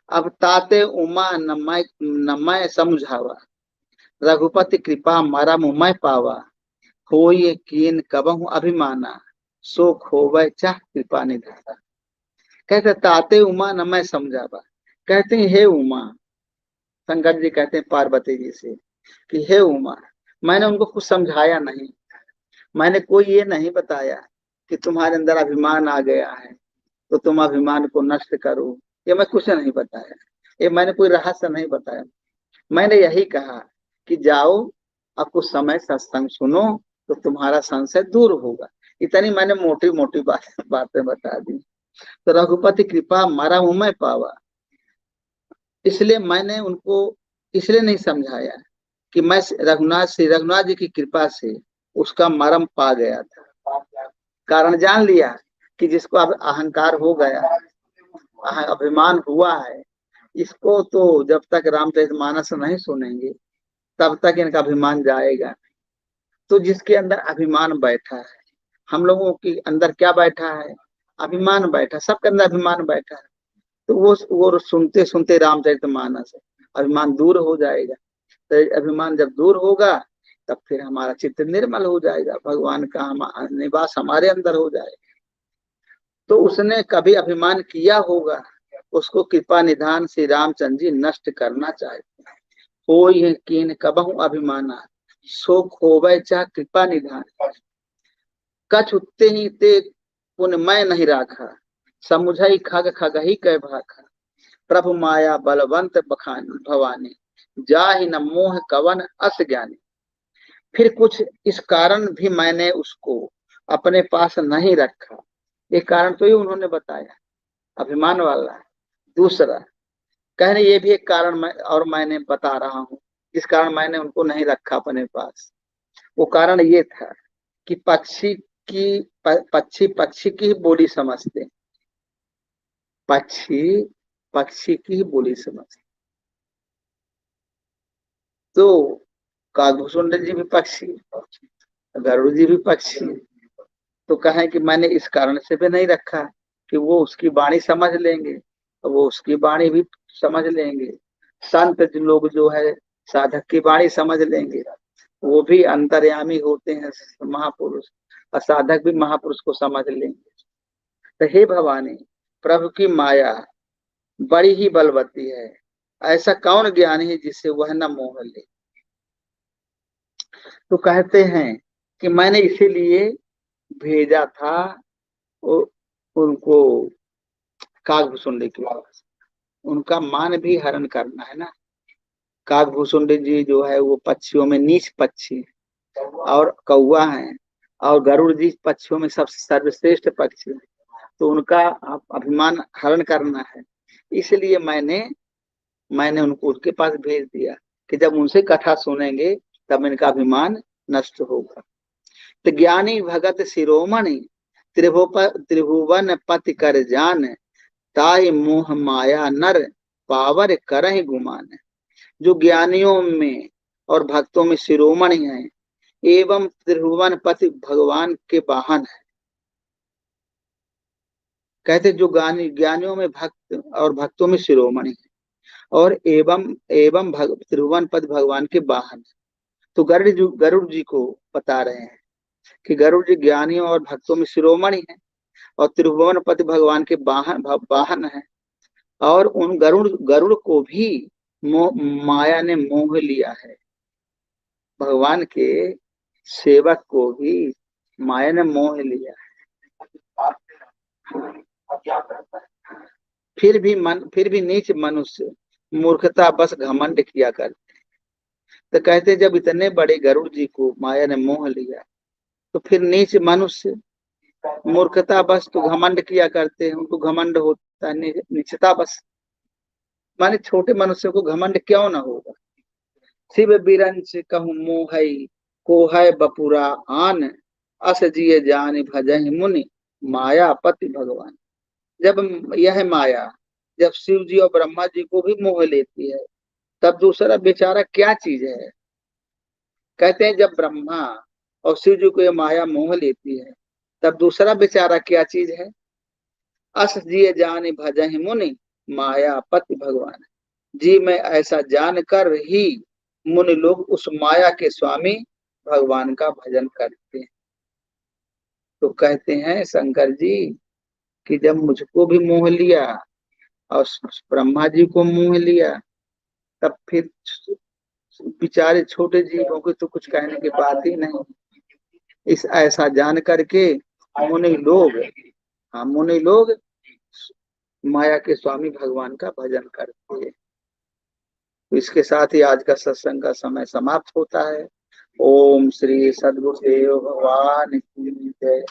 अब ताते उमा नमय समझावा, रघुपति कृपा मरा मुमय पावा, हो ये कीन कबहू अभिमाना, सो खोवे चाह कृपा निधारा। कहते ताते उमा नमय समझावा, कहते हैं हे उमा, शंकर जी कहते हैं पार्वती जी से कि हे उमा, मैंने उनको कुछ समझाया नहीं, मैंने कोई ये नहीं बताया कि तुम्हारे अंदर अभिमान आ गया है तो तुम अभिमान को नष्ट करो, ये मैं कुछ नहीं बताया, ये मैंने कोई रहस्य नहीं बताया। मैंने यही कहा कि जाओ अब कुछ समय सत्संग सुनो तो तुम्हारा संशय दूर होगा। इतनी मैंने मोटी मोटी बातें बता दी। तो रघुपति कृपा मरा मुँह में पावा, इसलिए मैंने उनको इसलिए नहीं समझाया कि मैं रघुनाथ श्री रघुनाथ जी की कृपा से उसका मर्म पा गया था, कारण जान लिया कि जिसको अब अहंकार हो गया, अभिमान हुआ है, इसको तो जब तक रामचरितमानस नहीं सुनेंगे तब तक इनका अभिमान जाएगा। तो जिसके अंदर अभिमान बैठा है, हम लोगों के अंदर क्या बैठा है, अभिमान बैठा, सबके अंदर अभिमान बैठा है। तो वो सुनते सुनते रामचरितमानस अभिमान दूर हो जाएगा। तो अभिमान जब दूर होगा तब फिर हमारा चित्त निर्मल हो जाएगा, भगवान का निवास हमारे अंदर हो जाएगा। तो उसने कभी अभिमान किया होगा, उसको कृपा निधान श्री रामचंद्र जी नष्ट करना चाहते हैं। हो कीन कबहू अभिमाना, सो खोवे चाह कृपा निधान, कछ उत्ते ही ते पुन मैं नहीं राखा, समुझई खग खग ही कह भाखा, प्रभु माया बलवंत बखानी भवानी, जाहि न मोह कवन अस ज्ञानी। फिर कुछ इस कारण भी मैंने उसको अपने पास नहीं रखा, ये कारण तो ही उन्होंने बताया, अभिमान वाला है। दूसरा कहने ये भी एक कारण मैंने बता रहा हूँ जिस कारण मैंने उनको नहीं रखा अपने पास। वो कारण ये था कि पक्षी पक्षी की ही बोली समझते, पक्षी पक्षी की ही बोली समझते। तो काकभूषुंड जी भी पक्षी, गरुड़ जी भी पक्षी। तो कहें कि मैंने इस कारण से भी नहीं रखा कि वो उसकी वाणी समझ लेंगे, तो वो उसकी वाणी भी समझ लेंगे। संत लोग जो है साधक की वाणी समझ लेंगे, वो भी अंतर्यामी होते हैं महापुरुष, और साधक भी महापुरुष को समझ लेंगे। तो हे भवानी, प्रभु की माया बड़ी ही बलवती है, ऐसा कौन ज्ञानी है जिसे वह न मोह ले। तो कहते हैं कि मैंने इसीलिए भेजा था उनको काकभूषुंड की, उनका मान भी हरण करना है ना। काकभूषुंड जी जो है वो पक्षियों में नीच पक्षी है, और कौवा है, और गरुड़ जी पक्षियों में सबसे सर्वश्रेष्ठ पक्षी है। तो उनका अभिमान हरण करना है, इसलिए मैंने मैंने उनको उनके पास भेज दिया कि जब उनसे कथा सुनेंगे तब इनका अभिमान नष्ट होगा। तो ज्ञानी भगत शिरोमणि त्रिभुवन पति कर जान, ताई मोह माया नर पावर करहि गुमान। जो ज्ञानियों में और भक्तों में शिरोमणि है, एवं त्रिभुवन पति भगवान के वाहन है। कहते जो ज्ञानियों में भक्त और भक्तों में शिरोमणि है, और एवं एवं त्रिभुवन पद भगवान के वाहन है। तो गरुड़ जी को बता रहे हैं कि गरुड़ जी ज्ञानियों और भक्तों में शिरोमणि है, और त्रिभुवन पति भगवान के वाहन है। और उन गरुड़ गरुड़ को भी माया ने मोह लिया है, भगवान के सेवक को भी माया ने मोह लिया है। फिर भी नीच मनुष्य मूर्खता बस घमंड किया कर। तो कहते जब इतने बड़े गरुड़ जी को माया ने मोह लिया, तो फिर नीच मनुष्य मूर्खता बस तो घमंड किया करते हैं, उनको घमंड होता है, नीचता बस। माने छोटे मनुष्य को घमंड क्यों ना होगा। शिव बिरंच कहूँ मोहई को है बपुरा आन, अस जिय जान भजहि मुनि माया पति भगवान। जब यह माया जब शिव जी और ब्रह्मा जी को भी मोह लेती है, तब दूसरा बेचारा क्या चीज है। कहते हैं जब ब्रह्मा और शिव जी को यह माया मोह लेती है, तब दूसरा बेचारा क्या चीज है। अस जिय जान भजहि मुनि माया पति भगवान। जी मैं ऐसा जानकर ही मुनि लोग उस माया के स्वामी भगवान का भजन करते हैं। तो कहते हैं शंकर जी कि जब मुझको भी मोह लिया और ब्रह्मा जी को मोह लिया, तब फिर बेचारे छोटे जीवों को तो कुछ कहने की बात ही नहीं। इस ऐसा जान करके मुनि लोग माया के स्वामी भगवान का भजन करते हैं। तो इसके साथ ही आज का सत्संग का समय समाप्त होता है। ओम श्री सद्गुरुदेव भगवान की जय।